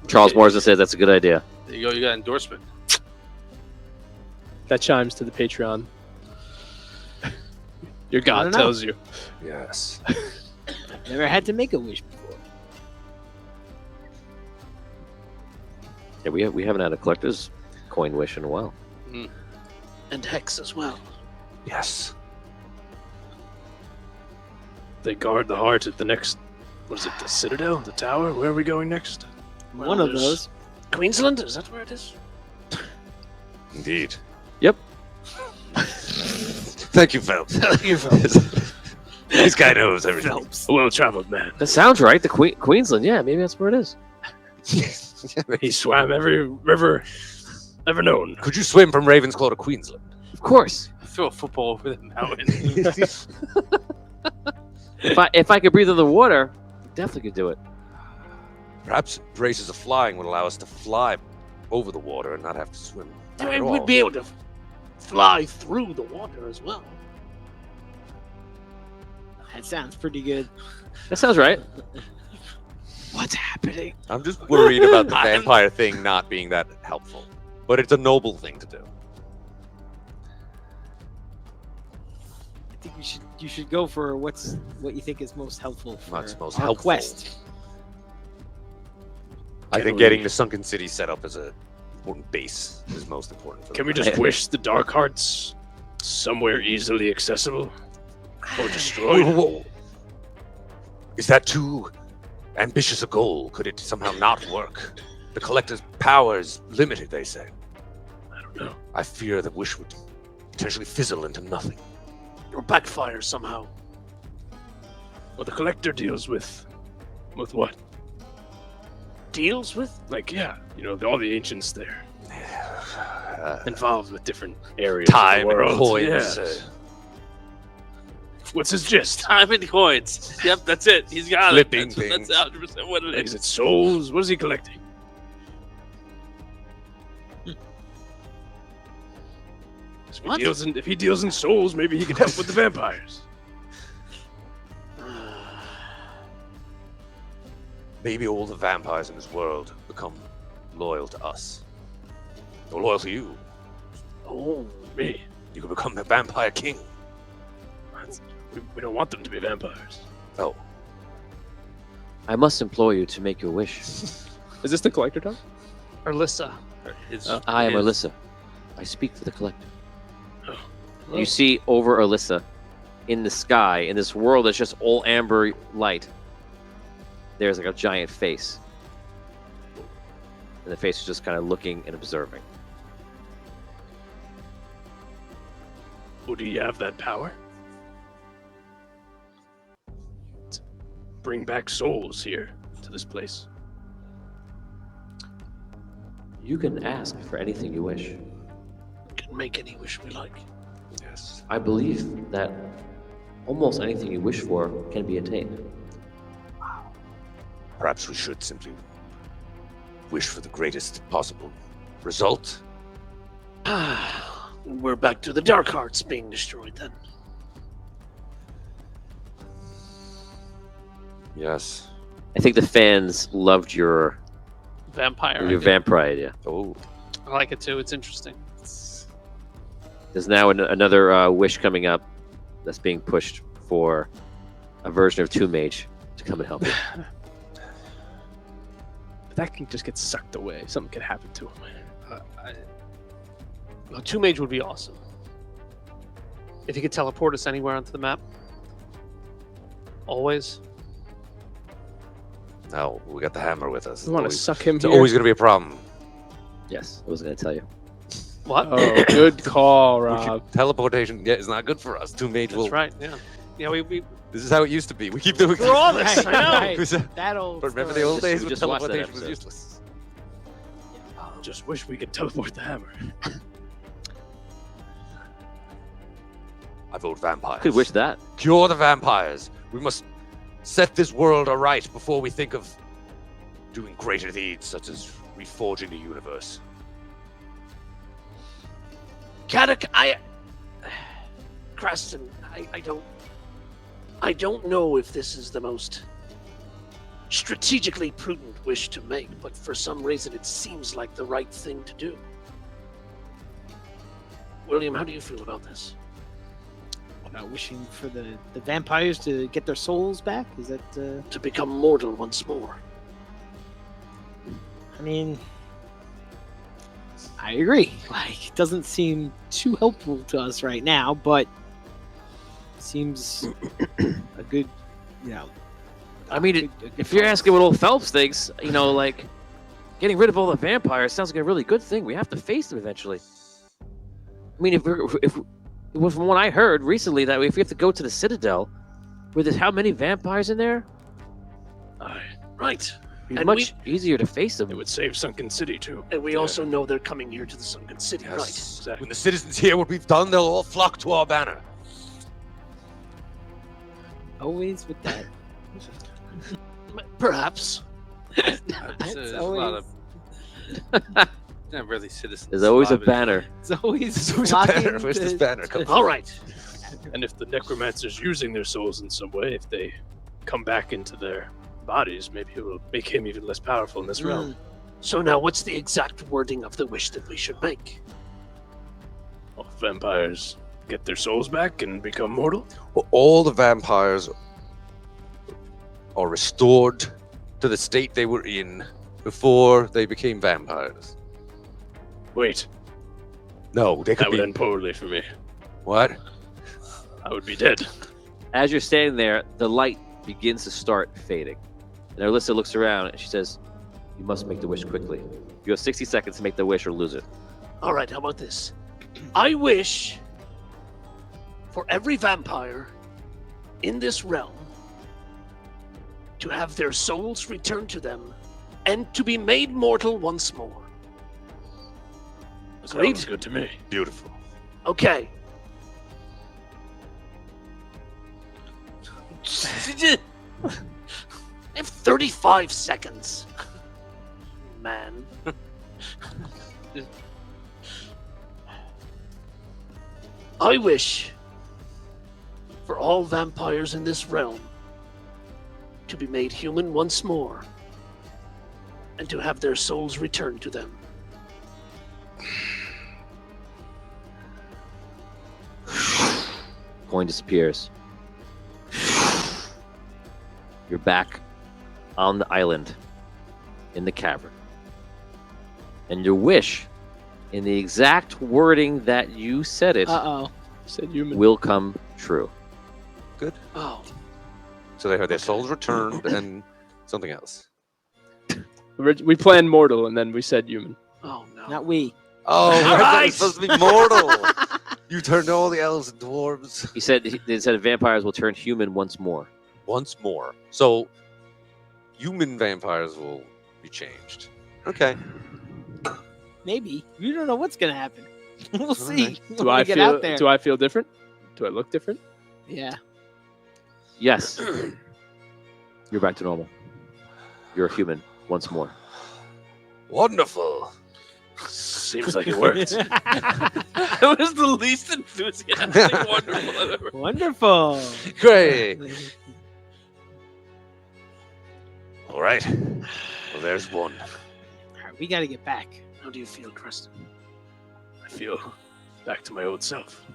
Charles Morrison says that's a good idea. There you go. You got endorsement. That chimes to the Patreon. Your I God don't know. tells you. Yes. Never had to make a wish before. Yeah, we haven't had a collector's coin wish in a while. And Hex as well. Yes. They guard the heart at the next. What is it? The Citadel? The Tower? Where are we going next? Well, One of there's- those. Queensland? Is that where it is? Indeed. Yep. Thank you, Phelps. This guy knows everything. Phelps. A well-traveled man. That sounds right. The Queensland. Yeah, maybe that's where it is. He swam every river ever known. Could you swim from Ravensclaw to Queensland? Of course. Throw a football over the mountain. If I could breathe in the water, definitely could do it. Perhaps braces of flying would allow us to fly over the water and not have to swim. I at mean, all. we'd be able to fly through the water as well. That sounds pretty good. That sounds right. What's happening? I'm just worried about the I'm- vampire thing not being that helpful. But it's a noble thing to do. I think you should go for what you think is most helpful for What's most our helpful? quest. I Can think we- getting the sunken city set up as a important base is most important. For Can the we plan. just wish the Dark Hearts somewhere easily accessible? Or Whoa, destroyed? whoa, whoa. Is that too ambitious a goal? Could it somehow not work? The collector's power is limited, they say. I don't know. I fear the wish would potentially fizzle into nothing. Or backfire somehow. Well, the Collector deals with what? Deals with? Like, yeah, all the ancients there Uh, involved with different areas time of the world. and coins. Yes. What's his gist? Time and coins. Yep, that's it. He's got Flipping it. things. That's 100% what it Is is. it souls? What is he collecting? What? If he deals in souls, maybe he can help with the vampires. Maybe all the vampires in this world become loyal to us. Or loyal to you. Oh, me. You can become the vampire king. We don't want them to be vampires. Oh, I must implore you to make your wish. Is this the collector talk? Alyssa. I am Alyssa. I speak for the collective. Oh. You see over Alyssa, in the sky, in this world that's just all amber light, there's like a giant face. And the face is just kind of looking and observing. Oh, do you have that power? To bring back souls here to this place. You can ask for anything you wish. We can make any wish we like. yes. I believe that almost anything you wish for can be attained. Perhaps we should simply wish for the greatest possible result. We're back to the Dark Hearts being destroyed then. Yes. I think the fans loved your Vampire. vampire idea. Oh, I like it too. It's interesting. There's now another wish coming up that's being pushed for a version of Tomb Mage to come and help you. But that can just get sucked away. Something could happen to him. A Tomb Mage would be awesome. If you could teleport us anywhere onto the map. Always. no, we got the hammer with us. You want to Always- suck him It's here? always going to be a problem. Yes, I was going to tell you. What? Oh, good call, We Rob. keep- teleportation is not good for us. Tomb Mage will. That's right. Yeah. Yeah. We This is how it used to be. We keep doing We're all this. I know. Right. That old But remember the story. old days We when just watched that teleportation was episode. useless. Just wish we could teleport the hammer. I vote vampires. Could wish that. Cure the vampires. We must set this world aright before we think of doing greater deeds such as reforging the universe. Kadok, Creston, I don't know if this is the most strategically prudent wish to make, but for some reason it seems like the right thing to do. William, how do you feel about this? About wishing for the vampires to get their souls back? Is that, To become mortal once more? I mean, I agree. Like, it doesn't seem too helpful to us right now, but seems a good, you know. I mean, a good If you're thought. asking what old Phelps thinks, like getting rid of all the vampires sounds like a really good thing. We have to face them eventually. I mean, from what I heard recently, that if we have to go to the Citadel, where there's how many vampires in there, Right. it'd be And much easier to face them. It would save Sunken City too. And we also know they're coming here to the Sunken City, right? Exactly. When the citizens hear what we've done, they'll all flock to our banner. Always with that. Perhaps. That's always, Not really citizens. There's always a surviving. banner. it's always There's always a flocking banner. Where's this to- banner come All right. And if the necromancer's using their souls in some way, if they come back into their bodies, maybe it will make him even less powerful in this realm. So now, what's the exact wording of the wish that we should make? Well, if vampires get their souls back and become mortal. Well, all the vampires are restored to the state they were in before they became vampires. Wait, No, they could that would be. end poorly for me. What? I would be dead. As you're standing there, the light begins to start fading. And Alyssa looks around and she says, You must make the wish quickly. you have 60 seconds to make the wish or lose it. All right, how about this? I wish for every vampire in this realm to have their souls returned to them and to be made mortal once more. Agreed? Sounds good to me. Beautiful. Okay. I have 35 seconds. Man. I wish for all vampires in this realm to be made human once more and to have their souls returned to them. Coin disappears. You're back on the island in the cavern. And your wish, in the exact wording that you said it, Said human. will come true. Good. Oh, So they had their souls returned and something else. We planned mortal, and then we said human. oh no. Not we. Oh, All right. it's supposed to be mortal. You turned all the elves and dwarves. He said vampires will turn human once more. Once more. So human vampires will be changed. Okay. Maybe. You don't know what's gonna happen. We'll see. right. when Do we I get feel? out there. Do I feel different? Do I look different? Yeah. Yes. You're back to normal. You're a human once more. Wonderful. Seems like it worked. That was the least enthusiastic wonderful I've ever. Wonderful. Great. All right. Well, there's one. All right, we got to get back. How do you feel, Preston? I feel back to my old self.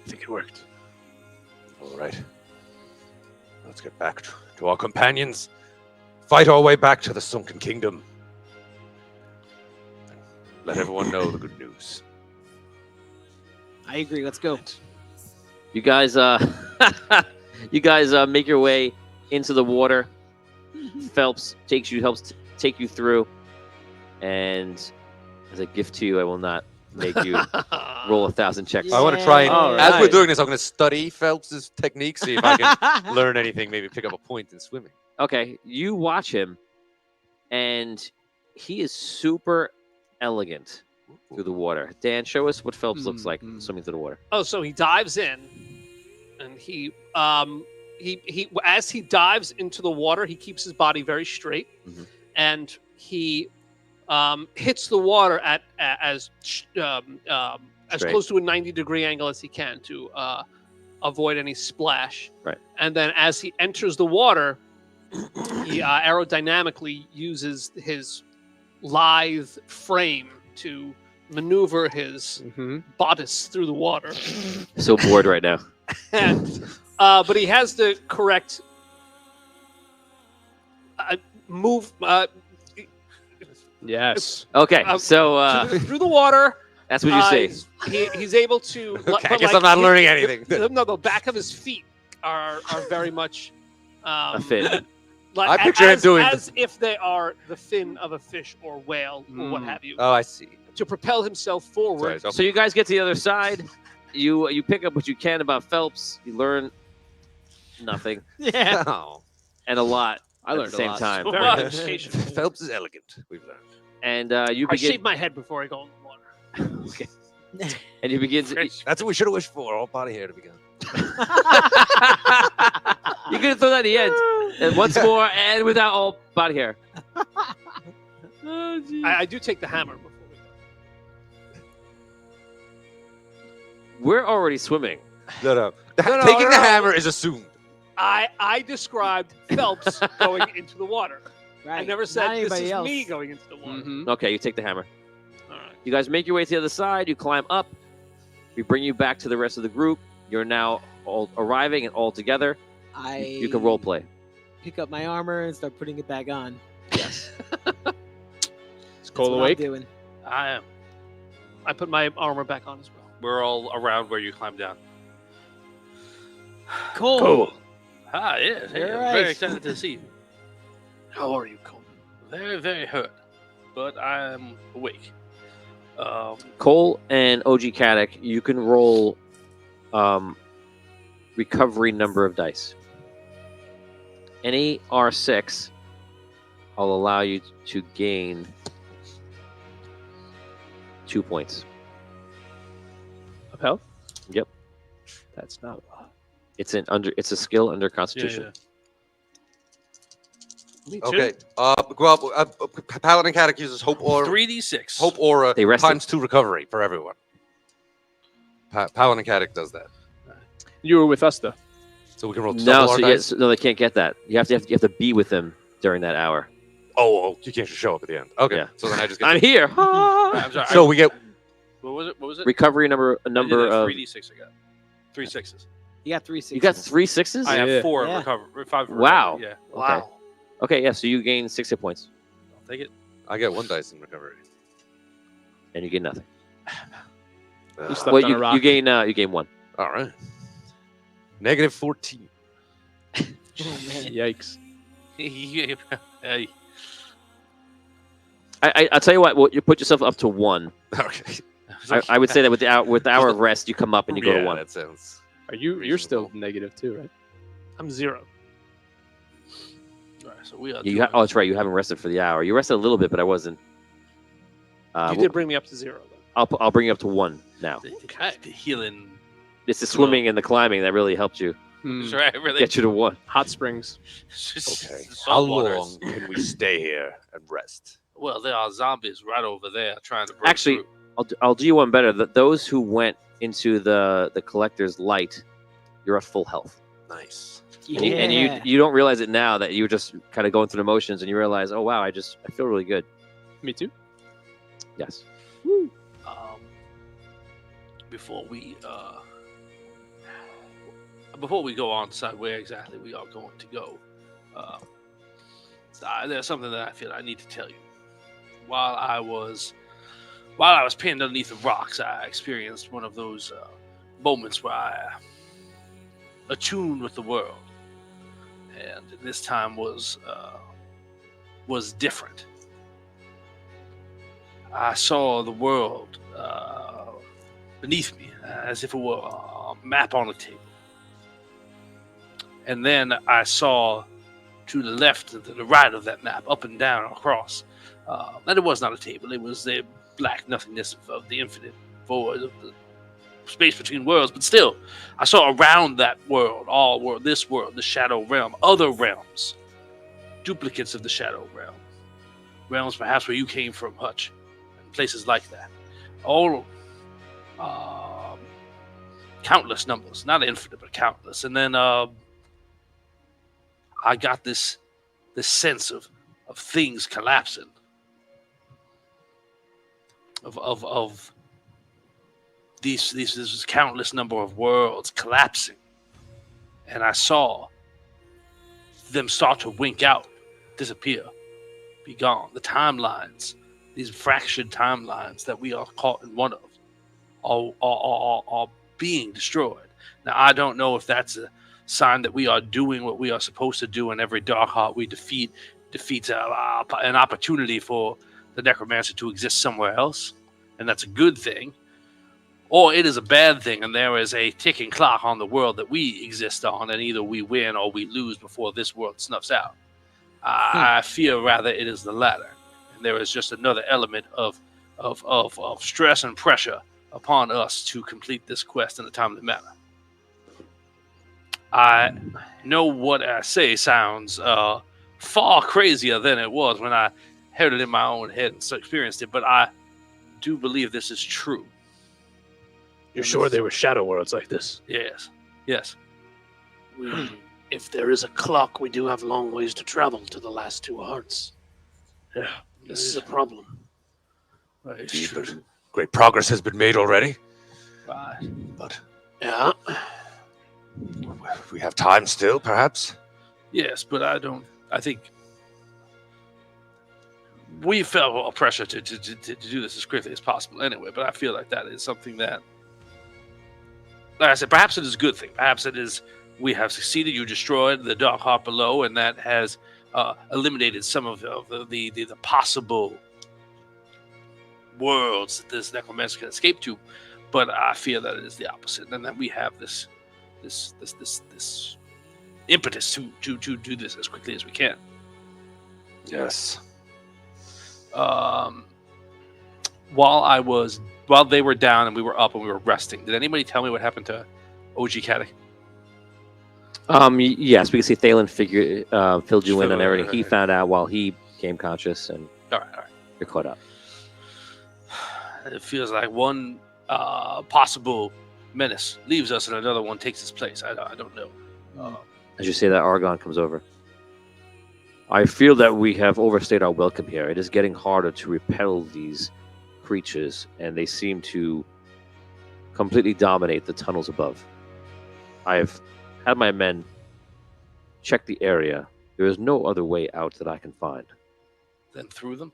I think it worked. All right. Let's get back to our companions. Fight our way back to the Sunken Kingdom. Let everyone know the good news. I agree. Let's go. You guys make your way into the water. Phelps helps take you through, and as a gift to you, I will not make you roll 1,000 checks. I want to try and, All as we're right. doing this, I'm going to study Phelps' technique, see if I can learn anything, maybe pick up a point in swimming. Okay, you watch him, and he is super elegant through the water. Dan, show us what Phelps looks like swimming through the water. Oh, so he dives in, and he as he dives into the water, he keeps his body very straight, Mhm. and he hits the water at as Straight. close to a 90-degree angle as he can to avoid any splash. Right. And then as he enters the water, he aerodynamically uses his lithe frame to maneuver his bodice through the water. So bored right now. And but he has the correct move Yes. Okay, so through the water. that's what you say. He's able to. Okay, I but guess like, I'm not learning anything. No, the back of his feet are very much A fin. like I picture him doing as if they are the fin of a fish or whale or what have you, Oh, I see. to propel himself forward. Sorry, So you guys get to the other side. You pick up what you can about Phelps. You learn nothing Yeah. Oh, and a lot I at learned the a same lot. time. Very educational. Phelps is elegant. We've learned. And you I begin. shave my head before I go in the water. Okay. And you begin. That's what we should have wished for. All body hair to begin. You're gonna throw that at the end, and once more, and without all body hair. I do take the hammer before we go. We're already swimming. No. no, Taking the no. hammer is assumed. I described Phelps going into the water. Right. I never Not said this anybody is else. me going into the water. Okay, you take the hammer. All right. You guys make your way to the other side. You climb up. We bring you back to the rest of the group. You're now all arriving and all together. You can role play. Pick up my armor and start putting it back on. Yes. Is That's Cole what awake? I'm doing. I am. I put my armor back on as well. We're all around where you climbed down. Cool. Ah, yes. Hey, You're I'm right. very excited to see you. How are you, Cole? Very, very hurt, but I am awake. Cole and OG Caddick, you can roll recovery number of dice. Any R6, I'll allow you to gain 2 points. Of health? Yep. That's not a lot. It's a skill under Constitution. Me too. Okay. Paladin Caddick uses Hope Aura. 3d6. Hope Aura They rested. times 2 recovery for everyone. Paladin Caddick does that. You were with us though. So we can roll No, double our so dice. no, they can't get that. You have to be with them during that hour. Oh, you can't just show up at the end. Okay, Yeah. so then I just get I'm here. I'm sorry. So we get What was it? What was it? Recovery number I did of. 3d6. I got 3 6s. You got 3 6. You got 3 6s? I have Yeah. 4 Yeah. recovery. 5 recovery. Wow. Yeah. Okay. Okay, yeah. So you gain 6 hit points, I'll take it. I get 1 dice in recovery. and you gain nothing. You slept Well, on a rock. you gain 1. All right. Negative 14. Oh, man. Yikes. Hey, I'll tell you what. Well, you put yourself up to 1. Okay. I would say that with the hour of rest, you come up and you go to 1. That sounds. You're still negative too, right? I'm 0. All right, so we are. You doing- oh, that's right. You haven't rested for the hour. You rested a little bit, but I wasn't. You did bring me up to 0, though. I'll bring you up to 1 now. the healing. It's the swimming and the climbing that really helped you Hmm. That's right. Really. get you to 1. Hot springs. Okay. How Salt waters. long can we stay here and rest? Well, there are zombies right over there trying to break Actually, through. I'll do you one better. Those who went into the collector's light, you're at full health. Nice. And you don't realize it now that you were just kind of going through the motions, and you realize, oh wow, I feel really good. Me too. Yes. Before we go on to decide where exactly we are going to go, there's something that I feel I need to tell you. While I was pinned underneath the rocks, I experienced one of those moments where I attuned with the world, and this time was different. I saw the world beneath me as if it were a map on a table. And then I saw to the left and to the right of that map, up and down, across. And it was not a table. It was the black nothingness of the infinite void of the space between worlds. But still, I saw around that world, all world, this world, the shadow realm, other realms, duplicates of the shadow realm. Realms perhaps where you came from, Hutch, and places like that. All countless numbers, not infinite, but countless. And then I got this sense of things collapsing, of this countless number of worlds collapsing, and I saw them start to wink out, disappear, be gone. The timelines, these fractured timelines that we are caught in one of, are being destroyed. Now I don't know if that's a sign that we are doing what we are supposed to do, and every dark heart we defeats an opportunity for the necromancer to exist somewhere else, and that's a good thing, or it is a bad thing, and there is a ticking clock on the world that we exist on, and either we win or we lose before this world snuffs out. I feel rather it is the latter, and there is just another element of stress and pressure upon us to complete this quest in a timely manner. I know what I say sounds far crazier than it was when I heard it in my own head and so experienced it, but I do believe this is true. You're sure they were shadow worlds like this? Yes. Yes. If there is a clock, we do have long ways to travel to the last 2 hearts. Yeah. This is a problem. Right. Great progress has been made already, Right. but Yeah. we have time still, perhaps. Yes, but I think we felt a pressure to do this as quickly as possible anyway, but I feel like that is something that, like I said, perhaps it is a good thing. Perhaps it is we have succeeded. You destroyed the dark heart below, and that has eliminated some of the possible worlds that this necromancer can escape to. But I feel that it is the opposite, and that we have this impetus to do this as quickly as we can. Yes. While they were down and we were up and we were resting, did anybody tell me what happened to OG Caddick? Yes, we can see Thalen filled you in on everything he found out while he became conscious, and All right. you're caught up. It feels like one possible menace leaves us and another one takes its place. I don't know. As you say that, Argon comes over. I feel that we have overstayed our welcome here. It is getting harder to repel these creatures, and they seem to completely dominate the tunnels above. I have had my men check the area. There is no other way out that I can find. Then through them.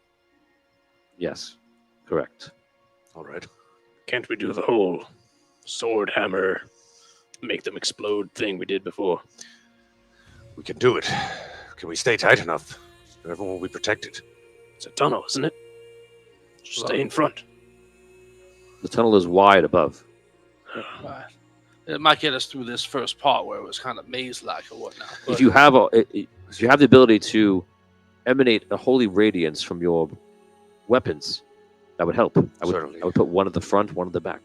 Yes, correct. All right. Can't we do the whole sword hammer, make them explode thing we did before? We can do it. Can we stay tight enough? Everyone will be protected. It's a tunnel, isn't it? Just stay in front. The tunnel is wide above. Right. It might get us through this first part where it was kind of maze-like or whatnot. If you have if you have the ability to emanate a holy radiance from your weapons, that would help. Certainly. I would put one at the front, one at the back.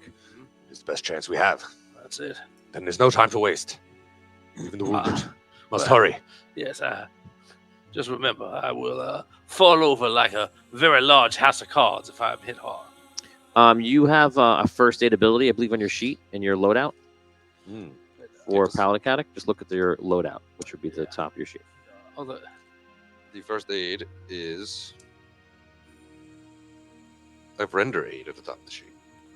It's the best chance we have. That's it. Then there's no time to waste. Even the wounded must well, hurry. Yes, just remember, I will fall over like a very large house of cards if I'm hit hard. You have a first aid ability, I believe, on your sheet in your loadout. Or Paladin. Just look at your loadout, which would be the top of your sheet. The first aid is... I have render aid at the top of the sheet.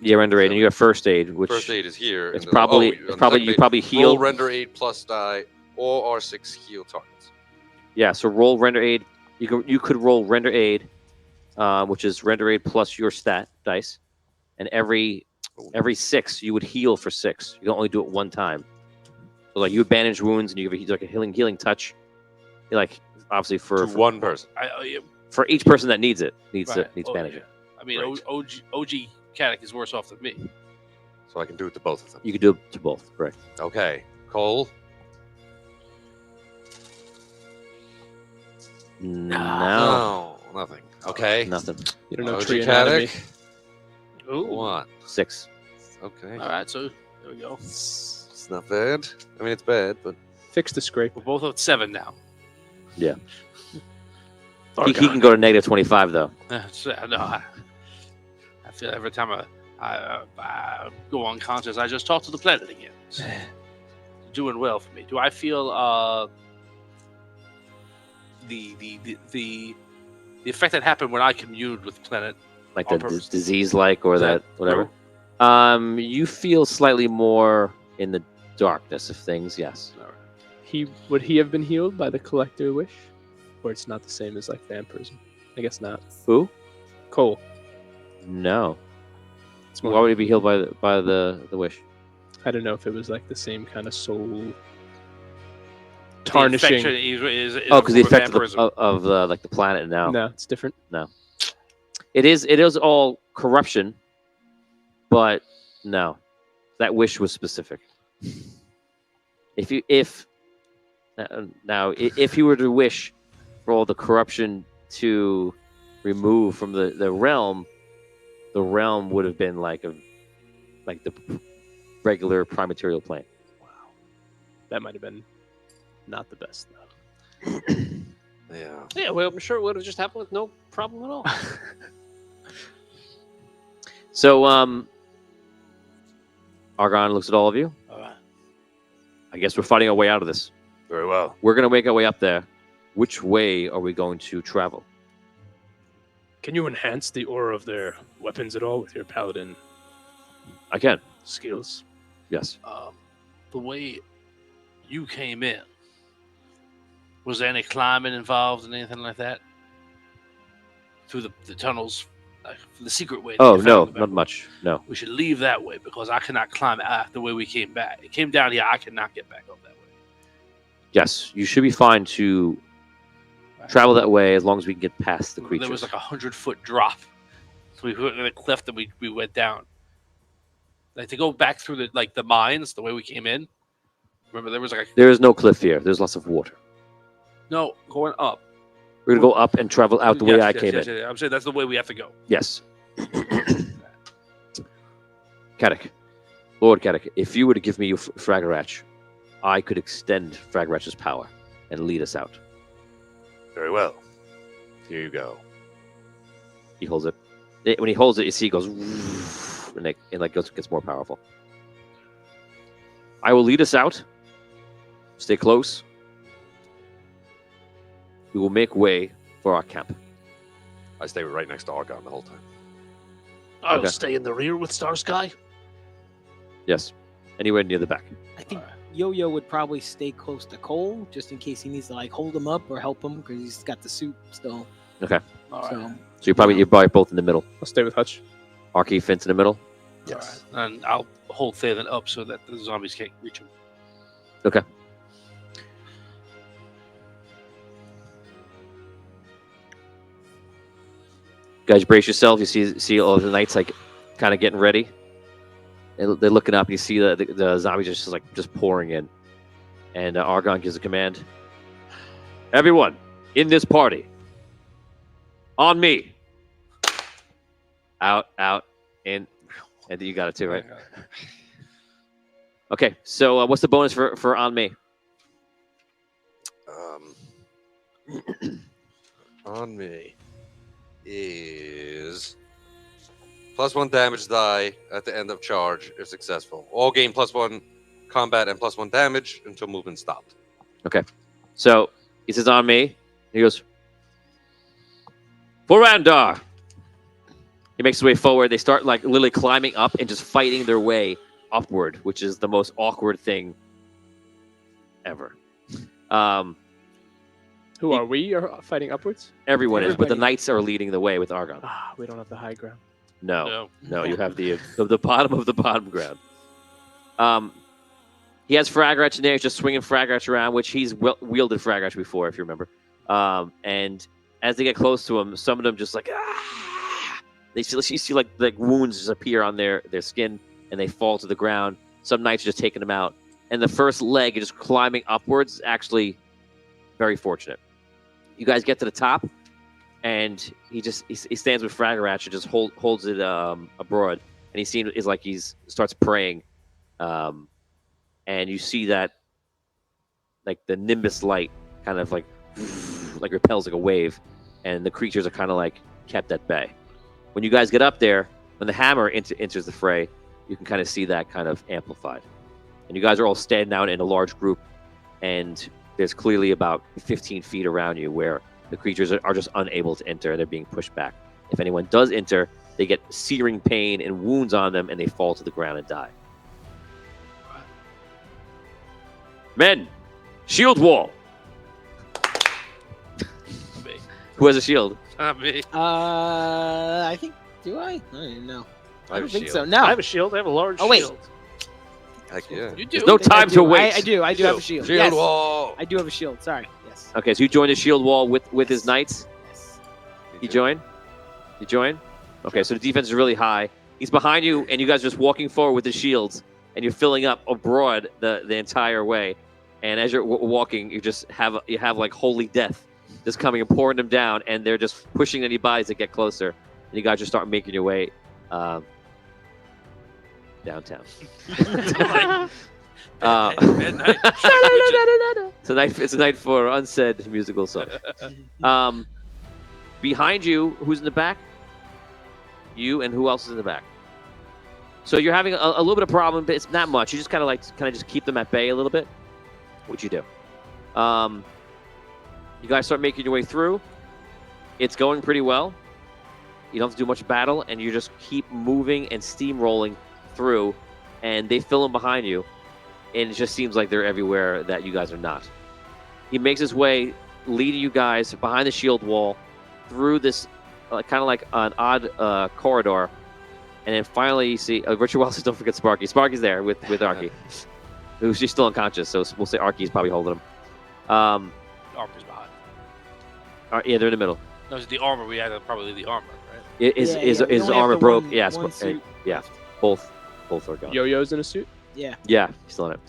Yeah, render aid, and you have first aid, which First aid is here. it's and then- probably oh, it's probably second you aid, probably heal. Roll render aid plus die or R6 heal targets. Yeah, so roll render aid. You could roll render aid, which is render aid plus your stat dice, and every 6 you would heal for 6. You can only do it one time. So like you would bandage wounds, and you give like a healing touch. Like obviously To one person. for each person that needs Right. bandaging. I mean, Right. OG Caddick is worse off than me. So I can do it to both of them. You could do it to both, correct? Okay. Cole. No, Nothing. Okay. nothing. You don't know OG tree anatomy. Caddick. Ooh. 1. 6. Okay. All right, so there we go. It's not bad. I mean, it's bad, but Fix the scrape. We're both at 7 now. He can go to negative 25 though. So, no, I feel every time I go unconscious, I just talk to the planet again. It's doing well for me. Do I feel the effect that happened when I communed with the planet? Like On the purpose. disease, like or Is that that whatever. You feel slightly more in the darkness of things. Yes. Would he have been healed by the collector wish? Or it's not the same as like vampirism? I guess not. Who? Cole. No. It's Why more, would he be healed by the wish? I don't know if it was like the same kind of soul The tarnishing. infection is Oh, because the a form of effect vampirism. of the like the planet now. No, it's different. It is all corruption, but no, that wish was specific. If you were to wish for all the corruption to remove from the realm would have been like the regular prime material plane. That might have been not the best though. yeah. Yeah, well, I'm sure it would have just happened with no problem at all. So Argon looks at all of you. All right. I guess we're fighting our way out of this. Very well. We're gonna make our way up there. Which way are we going to travel? Can you enhance the aura of their weapons at all with your paladin I can. skills? Yes. The way you came in, was there any climbing involved and anything like that? Through the tunnels, like the secret way? that Oh you no, found, not much. No. We should leave that way because I cannot climb out the way we came back. It came down here. I cannot get back up that way. Yes, you should be fine to travel that way as long as we can get past the creatures. There was like 100-foot drop. So we went in a cliff that we went down. Like to go back through the mines the way we came in. Remember there was like There is no cliff here. There's lots of water. no going up. We're gonna go up and travel out the way I came in. Yeah. I'm saying that's the way we have to go. Yes. Kadek, Lord Kadek, if you were to give me your Fragarach, I could extend Fragarach's power and lead us out. Very well. Here you go. He holds it. When he holds it, you see it goes and it gets more powerful. I will lead us out. Stay close. we will make way for our camp. I stay right next to Argon the whole time. I'll Okay. stay in the rear with Starsky. Yes. Anywhere near the back. I think Yo-Yo would probably stay close to Cole just in case he needs to like hold him up or help him because he's got the suit still. All right. So So you're probably both in the middle. I'll stay with Hutch. Arky, Fence in the middle. Yes. All right. And I'll hold Thalen up so that the zombies can't reach him. Okay. Guys, brace yourself. You see all the knights like kind of getting ready. They're looking up. And you see the zombies just pouring in, and Argon gives a command. Everyone in this party, on me. Out, in. And you got it too, right? Okay. So what's the bonus for on me? On me is +1 damage die at the end of charge if successful. All gain +1 combat and +1 damage until movement stopped. So he says on me. He goes, for Andar. He makes his way forward. They start like literally climbing up and just fighting their way upward, which is the most awkward thing ever. Who are we? Are fighting upwards? Everyone is, but the Everybody. knights are leading the way with Argon. Ah, we don't have the high ground. No, you have the bottom of the bottom ground. He has Fragratch in there. He's just swinging Fragratch around, which he's wielded Fragratch before, if you remember. And as they get close to him, some of them just like you see like wounds just appear on their skin, and they fall to the ground. Some knights are just taking them out, and the first leg is just climbing upwards. Actually, very fortunate. You guys get to the top, and he stands with Fragratch and just holds it abroad, and he starts praying, and you see that like the Nimbus light kind of like repels like a wave, and the creatures are kind of like kept at bay. When you guys get up there, when the hammer enters the fray, you can kind of see that kind of amplified, and you guys are all standing out in a large group, and there's clearly about 15 feet around you where the creatures are just unable to enter, and they're being pushed back. If anyone does enter, they get searing pain and wounds on them, and they fall to the ground and die. Men, shield wall. Me. Who has a shield? Not me. I think do I? I don't even know. I have don't a think shield. so. No. I have a shield. I have a large Oh, wait. shield. Heck yeah. You do. There's no I think I time do. to waste. I do have a shield. Shield Yes. wall. I do have a shield. Sorry. Yes. Okay, so you join the shield wall with his knights. Yes. You join? You join? Okay, so the defense is really high. He's behind you, and you guys are just walking forward with the shields, and you're filling up abroad the entire way. And as you're walking, you have like holy death just coming and pouring them down, and they're just pushing any bodies that get closer. And you guys just start making your way downtown. Midnight. It's a night for unsaid musical song. Behind you, who's in the back? You, and who else is in the back? So you're having a little bit of problem, but it's not much. You just kind of just keep them at bay a little bit. What'd you do? You guys start making your way through. It's going pretty well. You don't have to do much battle, and you just keep moving and steamrolling through, and they fill in behind you, and it just seems like they're everywhere that you guys are not. He makes his way, leading you guys behind the shield wall, through this kind of like an odd corridor, and then finally you see Richard Wells. Don't forget Sparky. Sparky's there with Arky, who's she's still unconscious. So we'll say Arky's probably holding him. Armor's behind. Yeah, they're in the middle. No, it's the armor. We had probably the armor, right? Is Yeah, we only have armor the broke? one- Yes. one suit Yeah. left. Both are gone. Yo-Yo's in a suit. Yeah. Yeah, he's still in it.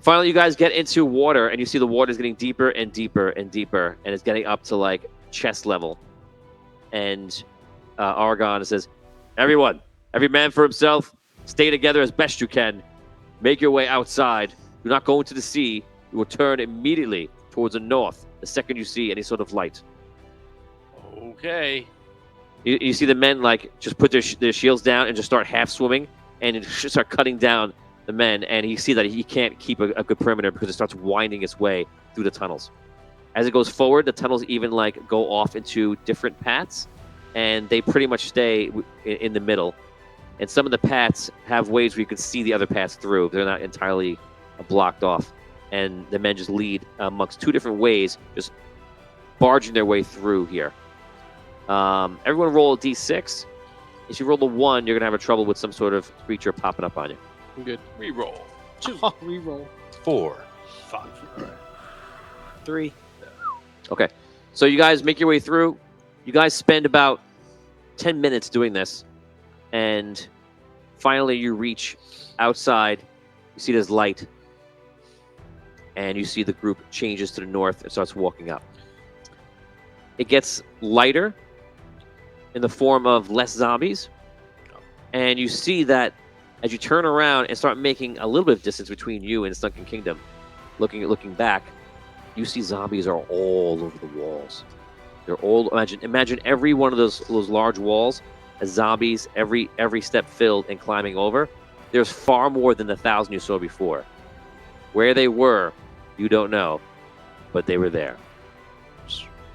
Finally, you guys get into water, and you see the water is getting deeper and deeper and deeper, and it's getting up to like chest level. And Argon says, "Everyone, every man for himself. Stay together as best you can. Make your way outside. Do not go into the sea. You will turn immediately towards the north the second you see any sort of light." Okay. You see the men like just put their shields down and just start half swimming and just start cutting down the men. And you see that he can't keep a good perimeter because it starts winding its way through the tunnels. As it goes forward, the tunnels even like go off into different paths, and they pretty much stay in the middle. And some of the paths have ways where you can see the other paths through. They're not entirely blocked off. And the men just lead amongst two different ways, just barging their way through here. Everyone roll a d6. If you roll a 1, you're going to have trouble with some sort of creature popping up on you. Good. Reroll. 2, Oh, reroll. 4. 5. All right. 3. Okay. So you guys make your way through. You guys spend about 10 minutes doing this. And finally you reach outside. You see there's light. And you see the group changes to the north and starts walking up. It gets lighter in the form of less zombies. And you see that as you turn around and start making a little bit of distance between you and Sunken Kingdom, looking back, you see zombies are all over the walls. They're all imagine every one of those large walls as zombies, every step filled and climbing over. There's far more than the 1,000 you saw before. Where they were, you don't know, but they were there.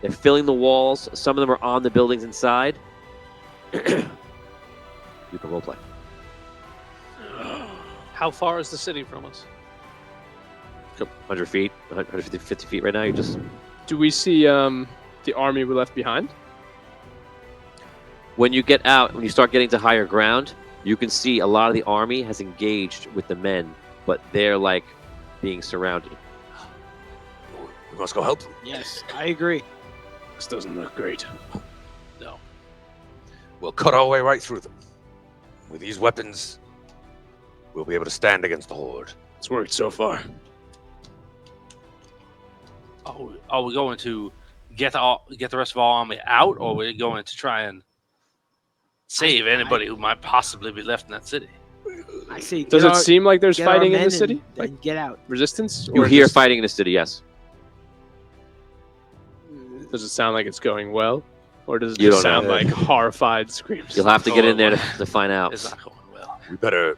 They're filling the walls. Some of them are on the buildings inside. You can roleplay. How far is the city from us? 100 feet, 150 feet right now. You just Do we see the army we left behind? when you get out, when you start getting to higher ground, you can see a lot of the army has engaged with the men, but they're like being surrounded. We must go help them. Yes, I agree. This doesn't look great. No. We'll cut our way right through them. With these weapons, we'll be able to stand against the horde. It's worked so far. Are we going to get the rest of our army out, or are we going to try and save anybody who might possibly be left in that city? I see. Does it seem like there's get our fighting in men the city? and Like then get out. resistance? You Or hear just- fighting in the city, yes. Does it sound like it's going well? Or does it You just don't know. sound like horrified screams? You'll have to get in there to find out. It's not going well. We better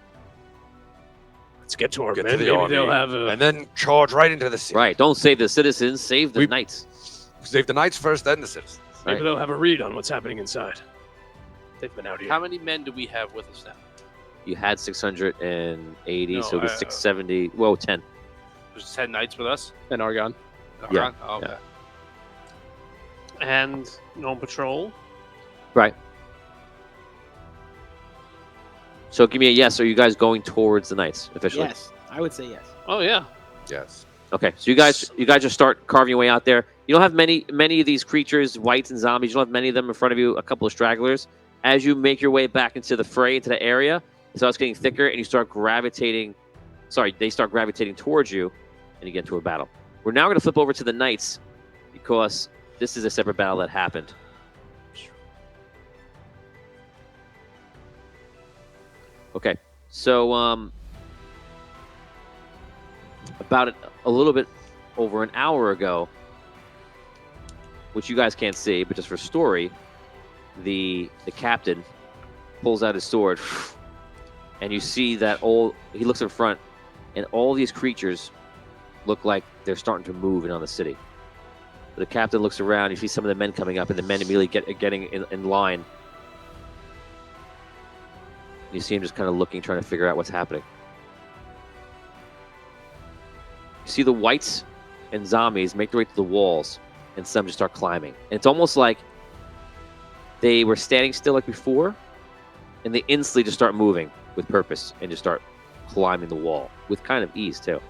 Let's get to our get men. to the Maybe army they'll have a... and then charge right into the city. Right, don't save the citizens, save the We- knights. Save the knights first, then the citizens. Maybe Right. they'll have a read on what's happening inside. They've been out here. How many men do we have with us now? You had 680, No, so it was I- 670. Well, 10. There's 10 knights with us. And Argon. Yeah, Oh, okay. And no patrol. Right. So give me a yes. Are you guys going towards the knights officially? Yes, I would say yes. Oh yeah. Yes. Okay. So you guys just start carving your way out there. You don't have many of these creatures, wights and zombies. You don't have many of them in front of you. A couple of stragglers. As you make your way back into the fray, into the area, it starts getting thicker, and you start gravitating. Sorry, they start gravitating towards you, and you get into a battle. We're now going to flip over to the knights because this is a separate battle that happened. Okay, so about a little bit over an hour ago, which you guys can't see, but just for story, the captain pulls out his sword, and you see that he looks in front, and all these creatures look like they're starting to move in on the city. The captain looks around, you see some of the men coming up, and the men immediately getting in line. You see him just kind of looking, trying to figure out what's happening. You see the wights and zombies make their way to the walls, and some just start climbing. And it's almost like they were standing still like before, and they instantly just start moving with purpose and just start climbing the wall with kind of ease too.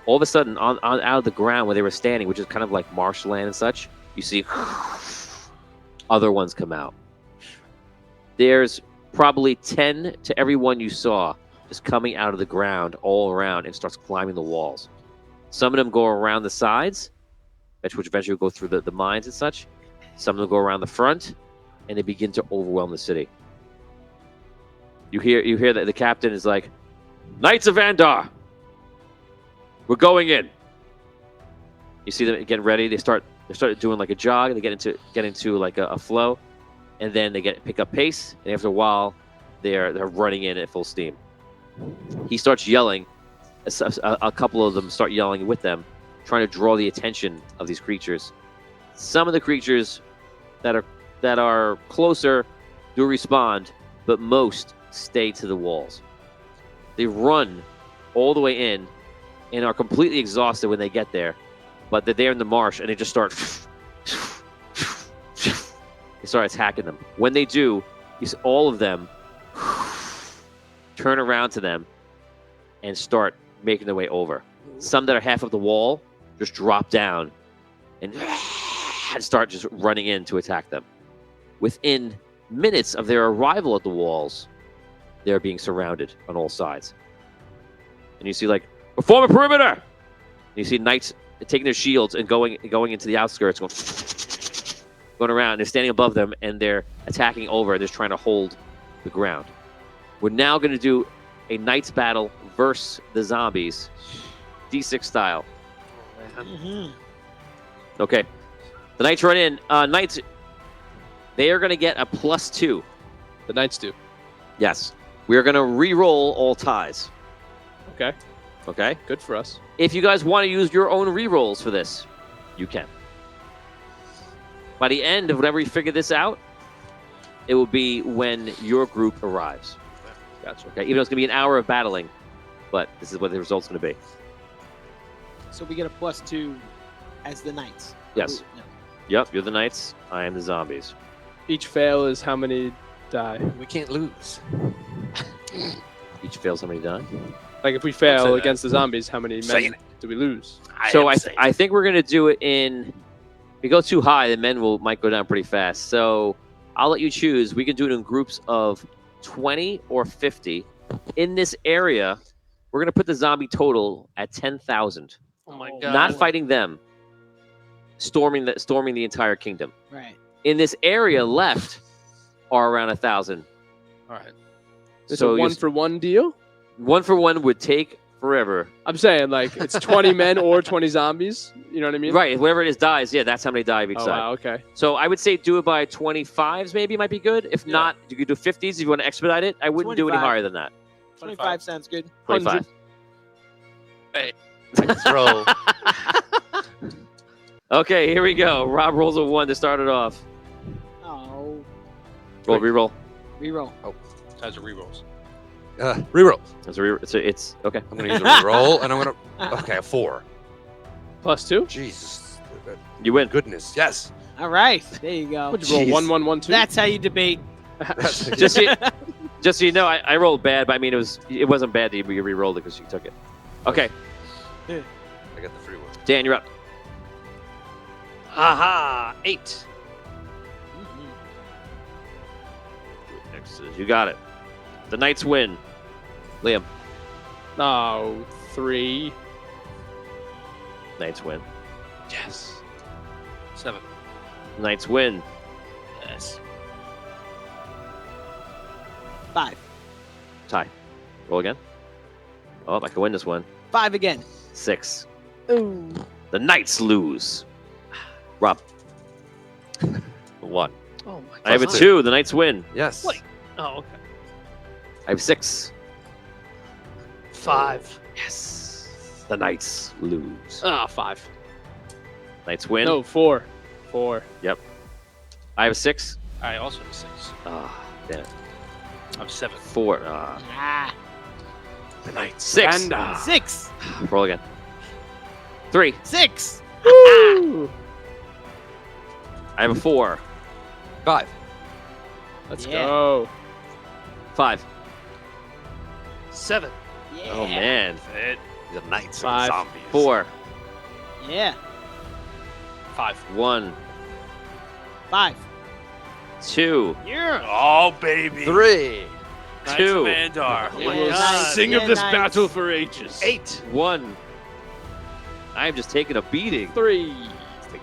All of a sudden, out of the ground where they were standing, which is kind of like marshland and such, you see other ones come out. There's probably 10 to every one you saw just coming out of the ground all around and starts climbing the walls. Some of them go around the sides, which eventually go through the mines and such. Some of them go around the front, and they begin to overwhelm the city. You hear that the captain is like, "Knights of Andar, we're going in." You see them getting ready. They start doing like a jog. They get into like a flow, and then they pick up pace. And after a while, they're running in at full steam. He starts yelling. A couple of them start yelling with them, trying to draw the attention of these creatures. Some of the creatures that are closer do respond, but most stay to the walls. They run all the way in and are completely exhausted when they get there, but they're there in the marsh and they just start they start attacking them. When they do, you see all of them turn around to them and start making their way over. Some that are half of the wall just drop down and start just running in to attack them. Within minutes of their arrival at the walls, they're being surrounded on all sides. And you see, like, form a perimeter! And you see knights taking their shields and going into the outskirts, going around. They're standing above them, and they're attacking over. They're just trying to hold the ground. We're now going to do a knights battle versus the zombies, D6 style. Okay. The knights run in. Knights, they are going to get a +2. The knights do. Yes. We are going to re-roll all ties. Okay. Okay? Good for us. If you guys want to use your own re-rolls for this, you can. By the end of whenever we figure this out, it will be when your group arrives. Gotcha. Okay? Even though it's going to be an hour of battling, but this is what the result's going to be. So we get a +2 as the knights. Yes. No. Yep, you're the knights. I am the zombies. Each fail is how many die? We can't lose. Each fails how many die? Like if we say fail that. against the zombies, how many Saying men do we lose? So I think we're going to do it in... If we go too high, the men might go down pretty fast. So I'll let you choose. We can do it in groups of 20 or 50. In this area, we're going to put the zombie total at 10,000. Oh my god. Not fighting them. Storming the entire kingdom. Right. In this area left are around 1,000. All right. It's So a one for one deal? 1 for 1 would take forever. I'm saying, like, it's 20 men or 20 zombies. You know what I mean? Right, whoever it is dies. Yeah, that's how many die of each Oh, side. wow, okay. So I would say do it by 25s maybe might be good. If not, you could do 50s if you want to expedite it. I wouldn't do any 25. higher than that. 25 sounds good. 25. Throw. Okay, here we go. Rob rolls a 1 to start it off. Oh. Reroll. Reroll. As a rerolls. Reroll. It's okay. I'm gonna use a reroll, and I'm gonna. Okay, a 4. +2? Jesus. You win. Goodness. Yes. All right. There you go. Would you roll Jeez. 1, 1, 1, 2? That's how you debate. Just so you know, I rolled bad, but I mean it wasn't bad that you re-rolled it because you took it. Okay, I got the free one. Dan, you're up. Aha! 8. Next, you got it. The Knights win. Liam, No, 3. Knights win. Yes. 7. Knights win. Yes. 5. Tie. Roll again. Oh, I can win this one. 5 again. 6. Ooh. The Knights lose. Rob. 1. Oh my god. I have a 2. The Knights win. Yes. Wait. Oh, okay. I have 6. 5. Yes. The Knights lose. Ah, 5. Knights win. No, 4. 4. I have a 6. I also have 6. Ah, damn it. I'm 7. 4. Ah. The Knights. 6. 6. Roll again. 3. 6. Woo! I have a 4. 5. Let's Yeah. go. 5. 7. Yeah. Oh, man. These are knights. 5. Zombies. 4. Yeah. 5. 1. 5. 2. Yeah. Oh, baby. 3. Knights 2. of Andar. Oh my We'll God. sing Yeah, of this nice. battle for ages. 8. 1. I am just taking a beating. 3.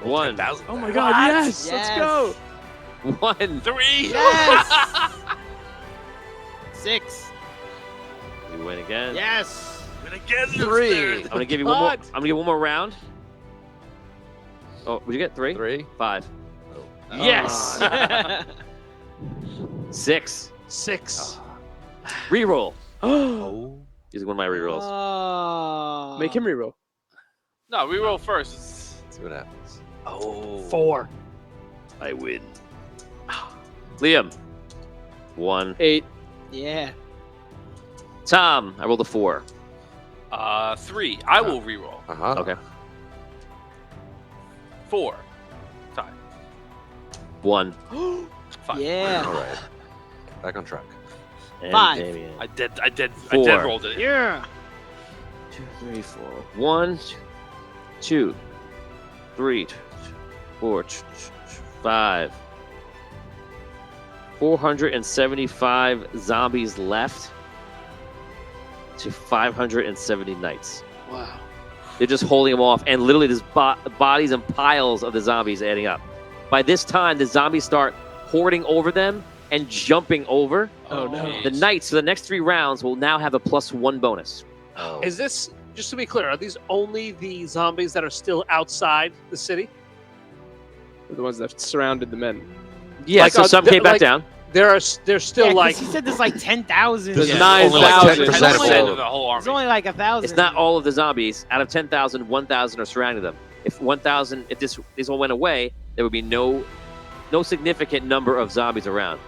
1. 10,000 Oh my there. god, What? yes! Let's Yes. go! 1. 3. Yes. 6. You win again. Yes. And again, 3. I'm gonna give you one more. I'm gonna give you one more round. Oh, would you get 3? 3. 5. Oh. Yes. 6. 6. Reroll. Oh. Using one of my rerolls. Oh. Make him reroll. No, we roll first. See what happens. Oh. 4. I win. Liam. 1. 8. Yeah. Tom. I rolled a 4. 3. I will re-roll. Okay. 4. Tie. 1. 5. Yeah. All right. Back on track. And 5. Damien. I dead 4. rolled it. Yeah. 2, 3, 4. 1, 2, 3, 4, 5. 475 zombies left to 570 knights. Wow. They're just holding them off, and literally there's bodies and piles of the zombies adding up. By this time, the zombies start hoarding over them and jumping over. Oh, no. The knights for the next 3 rounds will now have a +1 bonus. Oh. Is this, just to be clear, are these only the zombies that are still outside the city? They're the ones that surrounded the men. Yeah, Like, so some came back like- down. There's still Yeah, 'cause like he said there's like 10,000. There's Yeah, 9,000. only like 10% of 10% all of the whole It's army. only like 1,000. It's not all of the zombies. Out of 10,000, 1,000 are surrounding them. If 1,000, if this all went away, there would be no significant number of zombies around.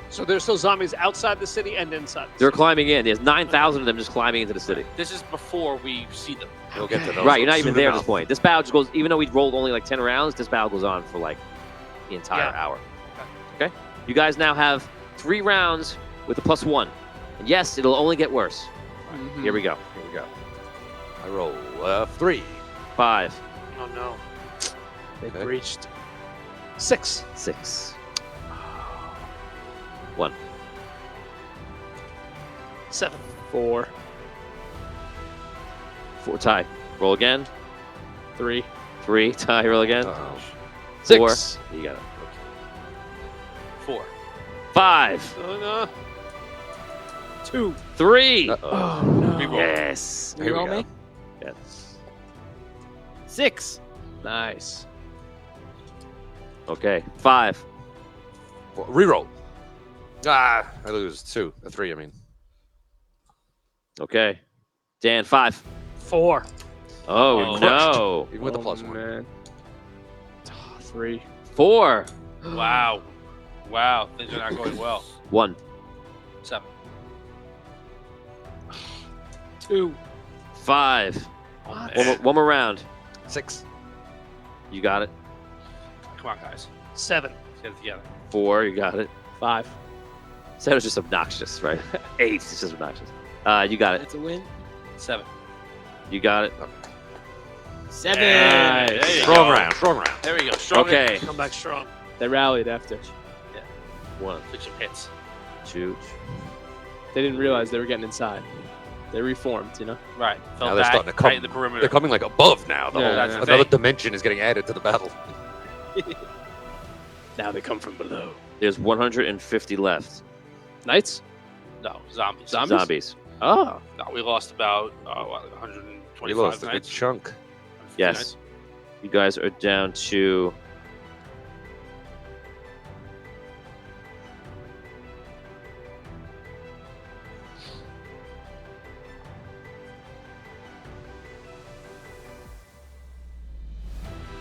so there's still zombies outside the city and inside. The They're city. climbing in. There's 9,000 of them just climbing into the city. This is before we see them. We'll get to those Right, you're not even soon there at enough. this point. This battle just goes, even though we rolled only like 10 rounds, this battle goes on for like the entire Yeah. hour. Okay? You guys now have 3 rounds with a +1. And yes, it'll only get worse. Mhm. Here we go. Here we go. I roll 3. 5, Oh no. They Okay. breached. 6. 6, 1. 7. 4. 4 tie. Roll again. 3. 3 tie. Roll again. Uh-oh. 4. 6. You got it. 4. 5, Oh no. 2. 3. Uh-oh. Oh, no. Reroll. Yes. Here we Roll go. me. Yes. 6. Nice. Okay. 5. Reroll. I lose 2. 3, I mean. Okay. Dan, 5. 4. Oh, Oh, no. Even with the Oh, +1. man. 3. 4. Wow. Wow. Things are not going well. 1. 7. 2. 5. Oh, man. One more round. 6. You got it. Come on, guys. 7. Let's get it together. 4. You got it. 5. 7 is just obnoxious, right? 8 is just obnoxious. You got it. That's a win. 7. You got it. 7. Nice. There you Strong go. round. Strong round. There we go. Strong. Okay. Come back strong. They rallied after. 1, Took some hits. 2. They didn't realize they were getting inside. They reformed, you know? Right. Fell Now they're back, starting to come. right in the perimeter. They're coming like above now. The Yeah, whole, yeah, yeah. another dimension is getting added to the battle. Now they come from below. There's 150 left. Knights? No, zombies. Zombies? Zombies. Oh. No, we lost about We 125 lost a good knights. chunk. 150 Yes. knights. You guys are down to...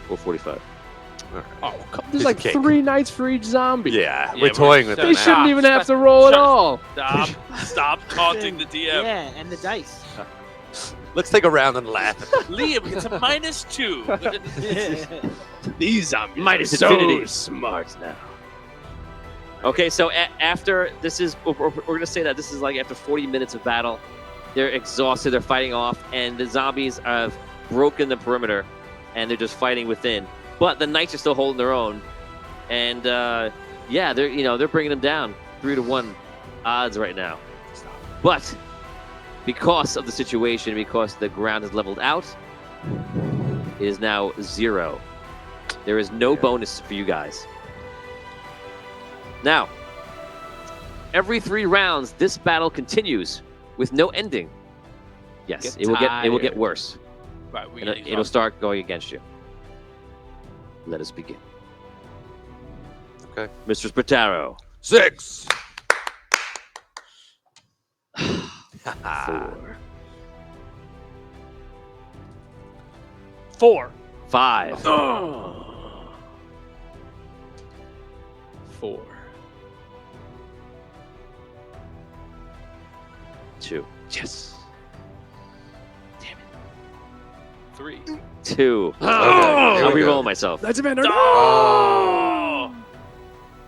$445. Oh, there's Piece like of cake. 3 knights for each zombie. Yeah, Yeah, we're but toying with they They them shouldn't now. even have to roll at Shut- all. Stop. Stop taunting the DM. Yeah, and the dice. Let's take a round and laugh. Liam gets a -2. These zombies Minus are so infinity. smart now. Okay, so after this is, we're going to say that this is like after 40 minutes of battle. They're exhausted, they're fighting off, and the zombies have broken the perimeter, and they're just fighting within. But the knights are still holding their own, and yeah, they're bringing them down 3-1 odds right now. But because of the situation, because the ground is leveled out, it is now 0. There is no bonus for you guys. Now, every 3 rounds, this battle continues with no ending. Yes, Get it will get tired. worse. Right, we And get it'll start going against you. Let us begin. Okay. Mr. Spataro. 6. 4. 4. 5. 4. 2. Yes. 3. 2. Okay, I'll here we re-roll go. myself. That's a man. Oh!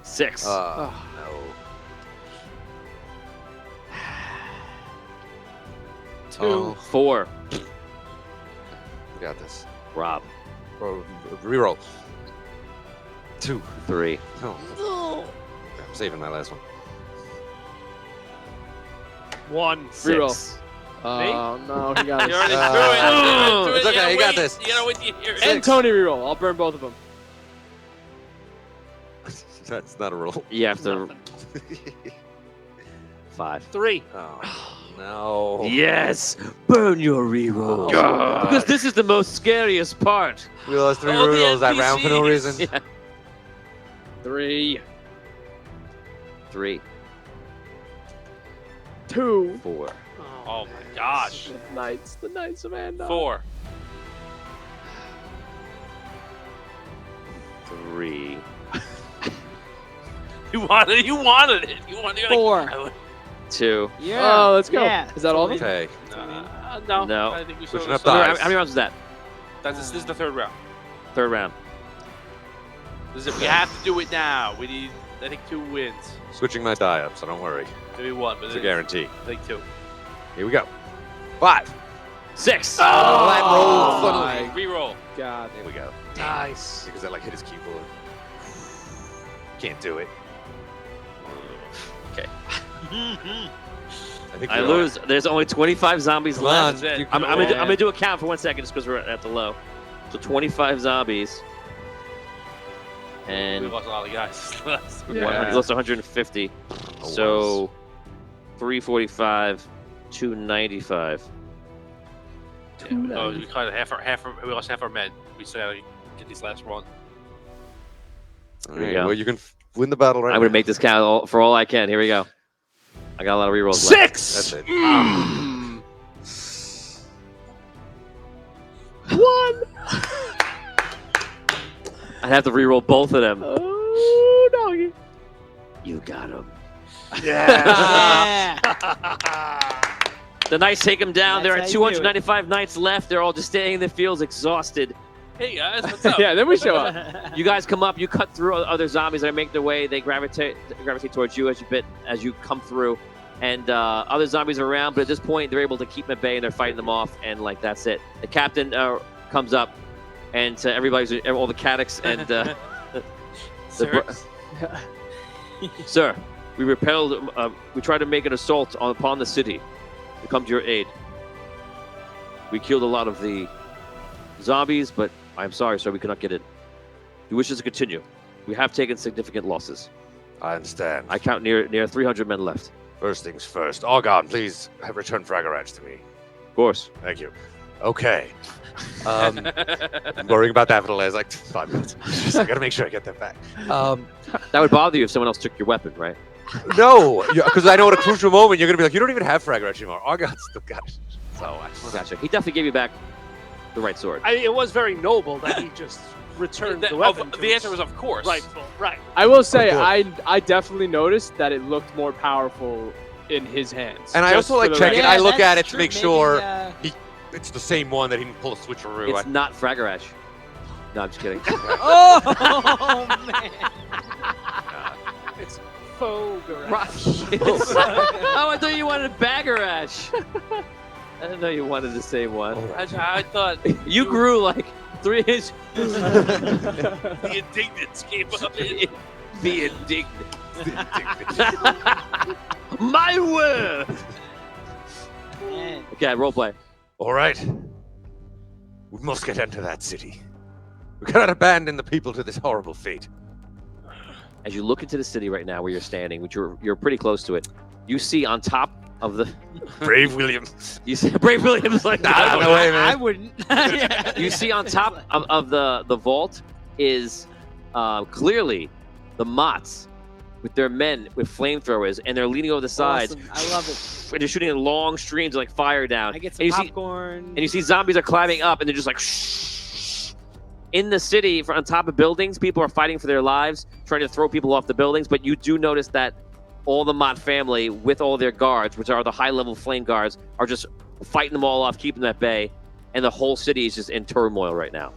6. No. 2. 4. We got this. Rob. Reroll. 2. 3. Oh. I'm saving that last one. 1. 3 6. Oh no, he got You it. already threw it. It's okay, you got this. You gotta wait till you hear it. And Tony reroll. I'll burn both of them. That's not a roll. You have to. 5. 3. Oh, no. Yes! Burn your reroll. God. Because this is the most scariest part. We lost 3 All the rerolls that round for no NPCs. reason. Yeah. 3. 3. 2. 4. Oh my gosh. The Knights of Andar. 4. 3. You wanted it. You wanted it. You're 4. Like, 2. Yeah. Oh, let's go. Yeah. Is that all of them? Okay. no. No. I think we Switching still. up How dice. many rounds is that? This is the third round. Third round. This is, we have to do it now. We need, I think, 2 wins. Switching my die up, so don't worry. Maybe 1, but It's a guarantee. I think 2. Here we go. 5. 6. Oh, that rolled Oh, funnily. my Reroll. God. There we go. Nice. Because I like hit his keyboard. Can't do it. Okay. I think I we're lose. There's only 25 zombies Come left. on. That's it. You I'm can- gonna do a count for 1 second just because we're at the low. So 25 zombies. We And lost a lot of guys. Yeah. we lost 150. Oh, So 345, 295. Oh, we kind of we lost half our men. We still gotta get these last one. All Here we right, go. well, you can win the battle right I'm gonna now. make this count for all I can. Here we go. I got a lot of rerolls left. 6. That's it. 1. I'd have to reroll both of them. Oh, doggy. You got him. Yeah. The knights take him down. There are That's how you do it. 295 knights left. They're all just staying in the fields, exhausted. Hey guys, what's up? Yeah, then we show up. You guys come up. You cut through other zombies that make their way. They gravitate towards you as you come through, and other zombies are around. But at this point, they're able to keep them at bay and they're fighting them off. And like that's it. The captain comes up, and to all the Caddics and Sir? Sir, we repelled. We tried to make an assault upon the city. We come to your aid. We killed a lot of the zombies, but I'm sorry, sir, we cannot get in. We wish us to continue. We have taken significant losses. I understand. I count near 300 men left. First things first. Argon, please have return Fragarach to me. Of course. Thank you. Okay. I'm worrying about that for the last 5 minutes. I gotta make sure I get that back. That would bother you if someone else took your weapon, right? No, because I know at a crucial moment you're gonna be like, you don't even have Fragarach anymore. Argon's still got it. So I just wanna- Gotcha. He definitely gave you back the right sword. I mean, it was very noble that he just returned the weapon. to The its answer was of course. rightful. Right. I will say, Of course. I definitely noticed that it looked more powerful in his hands. And I Just also for like the checking. record. I look that's at it to true. make Maybe, sure it's the same one that he didn't pull a switcheroo. It's not Fragarach. No, I'm just kidding. Oh man. It's faux Oh, I thought you wanted Baggerash. I didn't know you wanted the same one. I thought You grew like 3 inches. the indignance came up. Be indignant. My word. Man. Okay, roleplay. All right. We must get into that city. We cannot abandon the people to this horrible fate. As you look into the city right now where you're standing, which you're pretty close to it, you see on top of the Brave William. you see Brave Williams like Nah, no way, I man. wouldn't. Yeah. you see on top of the vault is clearly the Mots with their men with flamethrowers, and they're leaning over the sides. Awesome. I love it. And they're shooting in long streams of like fire down. I get and some you see popcorn. and you see zombies are climbing up, and they're just like in the city, on top of buildings, people are fighting for their lives, trying to throw people off the buildings. But you do notice that all the Mott family, with all their guards, which are the high-level flame guards, are just fighting them all off, keeping them at bay, and the whole city is just in turmoil right now.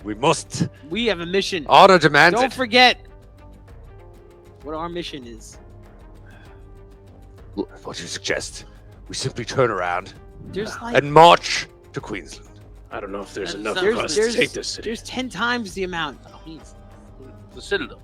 We must We have a mission. honor demands Don't it. forget what our mission is. What do you suggest? We simply turn around There's like and march to Queensland. I don't know if there's That enough sounds of us there's- to take this city. there's 10 times the amount. The Citadel,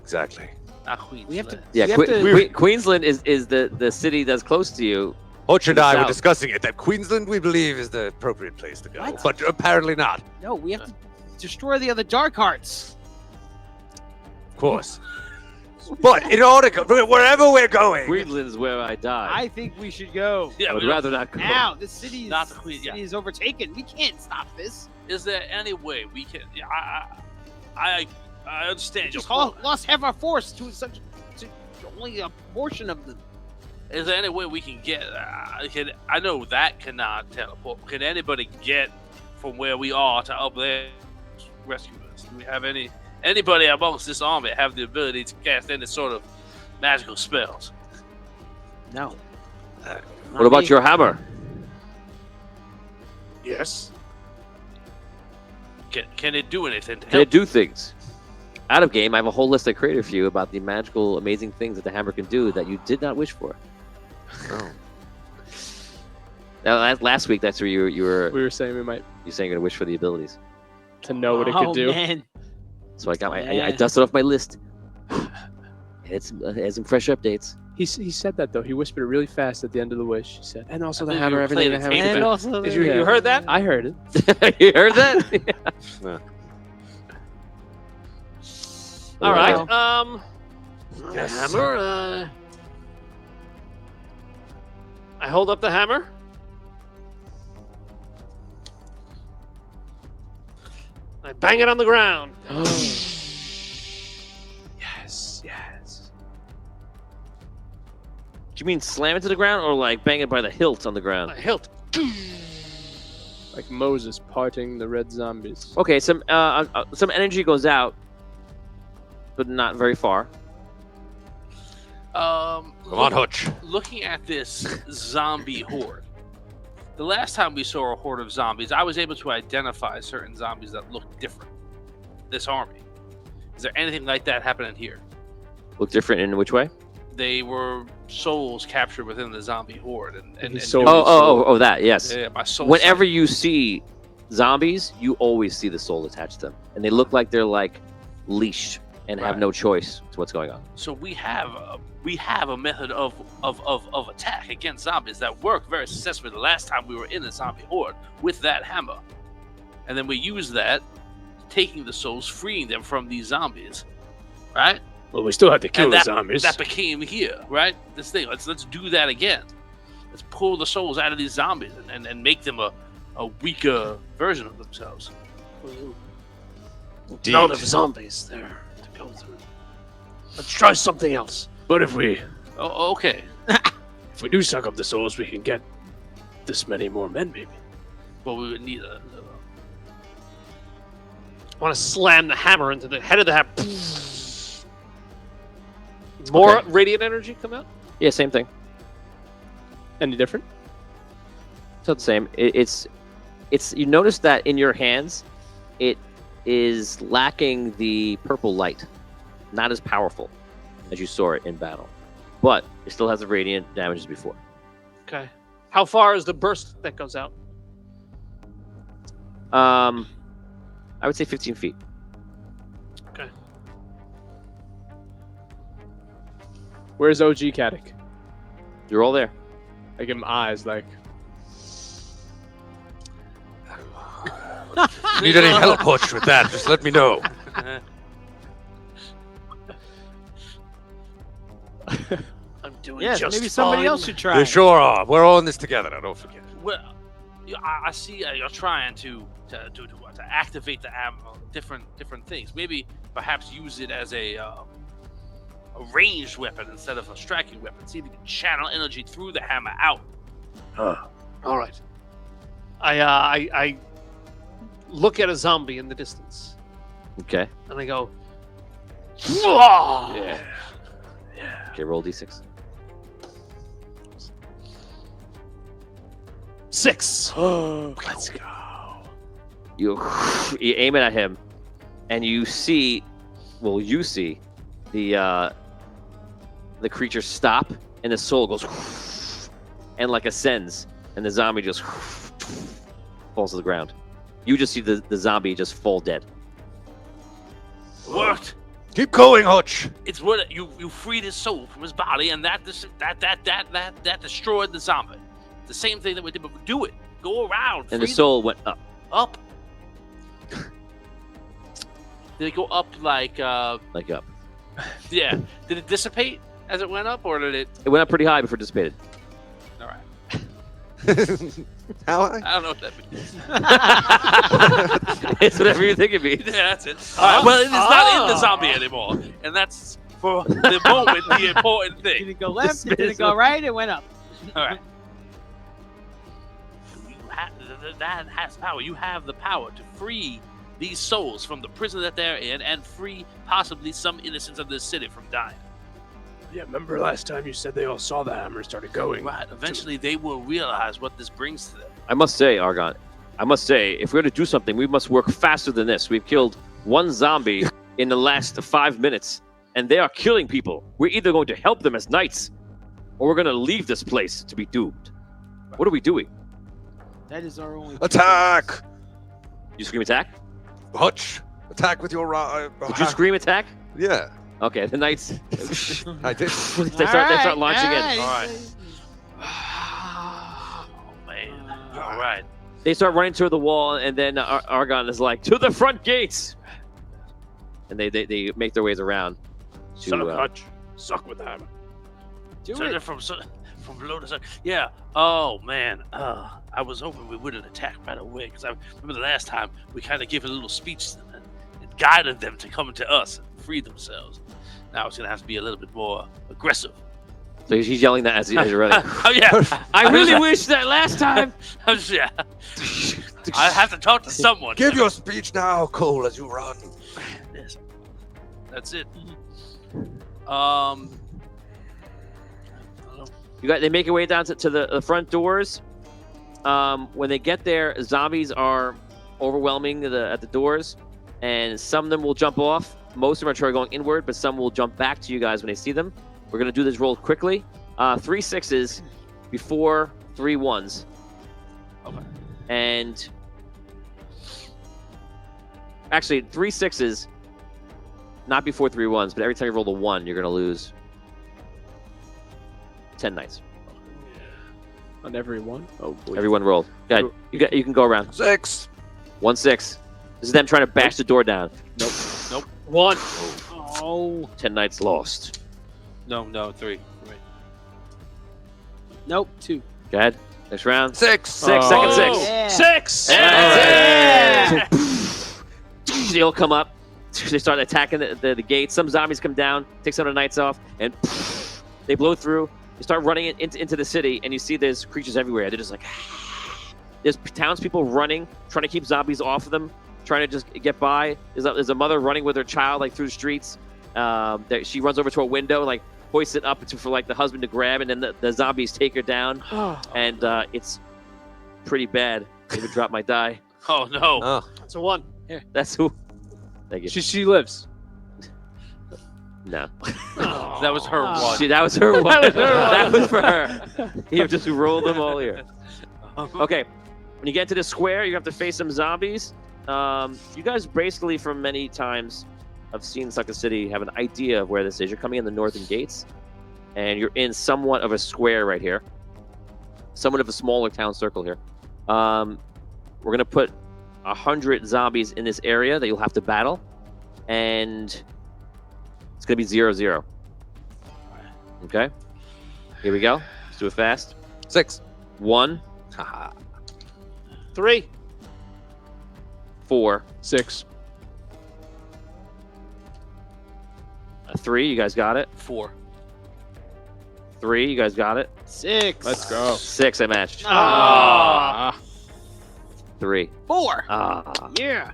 Exactly. not Queens. We have to. Yeah, we have to- Queensland is the city that's close to you. Hutch and To the I were south. discussing it, that Queensland, we believe, is the appropriate place to go. What? But apparently not. No, we have to destroy the other dark hearts. Of course. But in order to go, wherever we're going, Queensland is where I die. I think we should go. Yeah, I would we don't- rather not go. Now, the city is, Not the Queen, city yeah. is overtaken. We can't stop this. Is there any way we can? Yeah, I understand your Just point. lost half our force to only a portion of the. Is there any way we can get? I know that cannot teleport. Can anybody get from where we are to up there? Rescue us. Do we have anybody amongst this army have the ability to cast any sort of magical spells? No. What about your hammer? Yes. Can it do anything to Can help? it do things? Out of game, I have a whole list I created for you about the magical, amazing things that the hammer can do that you did not wish for. Oh. Now, last week, that's where you were We were saying we might saying you're gonna wish for the abilities. to know what it could do. Man. So I got I Yeah. dusted off my list. Had some fresh updates. He said that though. He whispered it really fast at the end of the wish. He said, and also I the think hammer, you were everything the playing hammer. a can tape do." And also, Did the- you heard that? I heard it. You heard that? All right. Yes. Hammer. I hold up the hammer. I bang it on the ground. Yes, yes. Do you mean slam it to the ground or like bang it by the hilt on the ground? My hilt. Like Moses parting the red zombies. Okay, some energy goes out, but not very far. Come on, Hutch. Looking at this zombie horde, the last time we saw a horde of zombies, I was able to identify certain zombies that looked different. This army. Is there anything like that happening here? Look different in which way? They were souls captured within the zombie horde, and His soul- Oh, that, yes. yeah, my soul. Whenever you see zombies, you always see the soul attached to them, and they look like they're like leashed and have Right. no choice to what's going on. So we have a method of attack against zombies that worked very successfully the last time we were in the zombie horde with that hammer, and then we use that, taking the souls, freeing them from these zombies, right? Well, we still have to kill And the that, zombies. that became here, right? This thing. Let's do that again. Let's pull the souls out of these zombies and make them a weaker version of themselves. Indeed. of zombies there to go through. Let's try something else. But if we Okay. do suck up the souls, we can get this many more men, maybe. Well, we would need I want to slam the hammer into the head of the hammer. More Okay. radiant energy come out? Yeah, same thing. Any different? It's not the same. It's you notice that in your hands, it is lacking the purple light, not as powerful as you saw it in battle, but it still has the radiant damage as before. Okay. How far is the burst that goes out? I would say 15 feet. Where's OG Caddick? You're all there. I give him eyes like, Need any help, Hutch, with that? Just let me know. I'm doing Yes, just maybe somebody fine. else should try. You sure are. We're all in this together. Now, don't forget. Well, I see you're trying to activate the ammo, different things. Maybe perhaps use it as a ranged weapon instead of a striking weapon. See if you can channel energy through the hammer out. All right. I look at a zombie in the distance, Okay. and I go, Yeah. Okay, roll d6. 6. Let's go. You aim it at him, and you see the creature stop, and the soul goes and like ascends, and the zombie just falls to the ground. You just see the zombie just fall dead. Worked. Keep going, Hutch. It's what you freed his soul from his body, and that destroyed the zombie. The same thing that we did, but do it. Go around. And the soul went up. Up. Did it go up like? Like up. Yeah. Did it dissipate as it went up, or did it? It went up pretty high before it dissipated. All right. How? I don't know what that means. It's whatever you think it means. Yeah, that's it. All right. Well, it's not in the zombie anymore, and that's for the moment the important Did thing. it go left? Did it go right? It went up. All right. That has power. You have the power to free these souls from the prison that they're in, and free possibly some innocents of this city from dying. Yeah, remember last time you said they all saw the hammer started going? Right. Eventually, they will realize what this brings to them. I must say, Argon, if we're going to do something, we must work faster than this. We've killed one zombie in the last 5 minutes, and they are killing people. We're either going to help them as knights, or we're going to leave this place to be doomed. What are we doing? That is our only Attack! You scream attack? Hutch, attack with your Did you scream attack? Yeah, Okay, the knights I did. they start launching in. All right. Oh man. All right. They start running toward the wall, and then Argon is like, to the front gates! And they make their ways around. Son of Hutch, suck with the hammer. Do So it. they're from below the sun. Yeah. Oh man. I was hoping we wouldn't attack right away, because I remember the last time we kind of gave a little speech to them and guided them to come to us and free themselves. Now it's gonna have to be a little bit more aggressive. So he's yelling that as you're running. Oh yeah. I really wish that last time. Yeah. I have to talk to someone. Give your speech now, Cole, as you run. Yes. That's it. They make their way down to the front doors. When they get there, zombies are overwhelming at the doors, and some of them will jump off. Most of them are trying going inward, but some will jump back to you guys when they see them. We're going to do this roll quickly. 3 6s before 3 1s. Okay. And actually, 3 6s, not before 3 1s, but every time you roll a 1, you're going to lose 10 knights. On every one? Oh, boy. Everyone roll. Go ahead. You can go around. 6. 1 6. This is them trying to bash the door down. Nope. 1. Oh. 10 knights lost. No. 3. Nope. 2. Go ahead. Next round. 6. 6. Second 6. Yeah. 6. Yeah. They all come up. They start attacking the gates. Some zombies come down, take some of the knights off, and they blow through. They start running into the city, and you see there's creatures everywhere. They're just like, there's townspeople running, trying to keep zombies off of them, trying to just get by. There's a mother running with her child like through the streets. She runs over to a window, like hoists it up for like the husband to grab, and then the zombies take her down, and it's pretty bad. I even dropped my die. Oh no. Oh. It's a 1. That's who. Thank you. She lives. No. That was her one. That was her one. That was for her. You just rolled them all here. Okay. When you get to the square, you have to face some zombies. You guys basically, from many times I've seen Sucker City, have an idea of where this is. You're coming in the northern gates, and you're in somewhat of a square right here. Somewhat of a smaller town circle here. We're going to put 100 zombies in this area that you'll have to battle, and it's going to be 0-0. Okay? Here we go. Let's do it fast. 6. 1, 3. 4, 6. 3. You guys got it. 4. 3. You guys got it. 6. Let's go. 6. I matched. Ah. 3. 4. Ah, Yeah.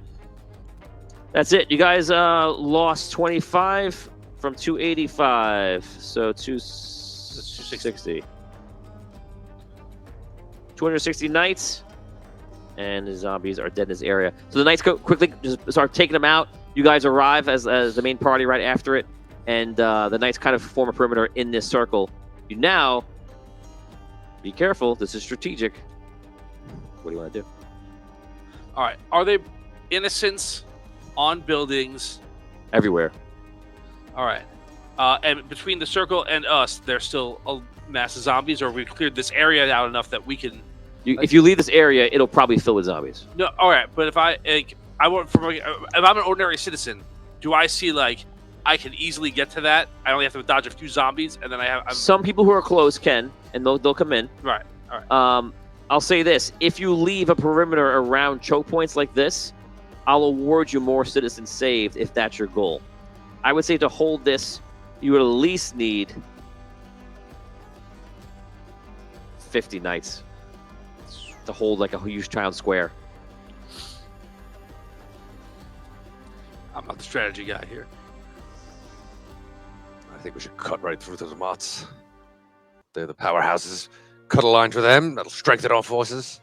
that's it. You guys lost 25 from 285, so 260. 260 knights, and the zombies are dead in this area. So the knights go quickly, just start taking them out. You guys arrive as the main party right after it, and the knights kind of form a perimeter in this circle. You now, be careful, this is strategic. What do you want to do? All right. Are they innocents on buildings? Everywhere. All right. And between the circle and us, there's still a mass of zombies, or we cleared this area out enough that we can. If you leave this area, it'll probably fill with zombies. No. All right. But if I want from, if I'm an ordinary citizen, do I see like I can easily get to that? I only have to dodge a few zombies, and then Some people who are close can, and they'll come in. Right. All right. I'll say this: if you leave a perimeter around choke points like this, I'll award you more citizens saved if that's your goal. I would say to hold this, you would at least need 50 knights to hold like a huge town square. I'm not the strategy guy here. I think we should cut right through those mots. They're the powerhouses. Cut a line for them. That'll strengthen our forces.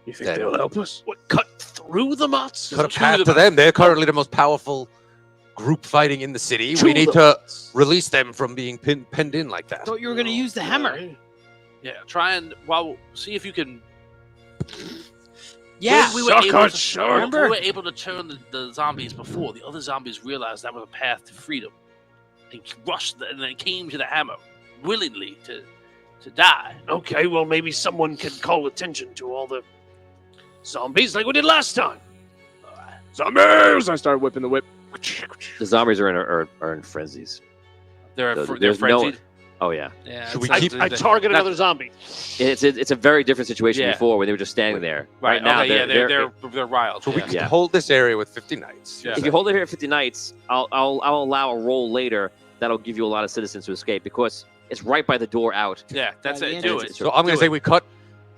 You think Then- they'll help us? What, cut through the mots? Cut a path to them. They're currently the most powerful group fighting in the city. We need to release them from being penned in like that. Thought you were gonna use the hammer. Yeah. Try and see if you can. Yeah. We were able to, Remember? we were able to turn the zombies before. The other zombies realized that was a path to freedom, and rushed and then came to the hammer willingly to die. Okay, well, maybe someone can call attention to all the zombies like we did last time. Zombies! I start whipping the whip. The zombies are in frenzies. They're So they're there's no- frenzied. Oh yeah, Yeah. Should we it's keep- like I target not- another zombie. it's a very different situation Yeah. before when they were just standing there. Right now, okay, they're riled. So we yeah. can Yeah. hold this area with 50 knights. Yeah. If you hold it here at 50 knights, I'll allow a roll later that'll give you a lot of citizens to escape because it's right by the door out. Yeah, that's By the it. end Do of it. So I'm going to say we cut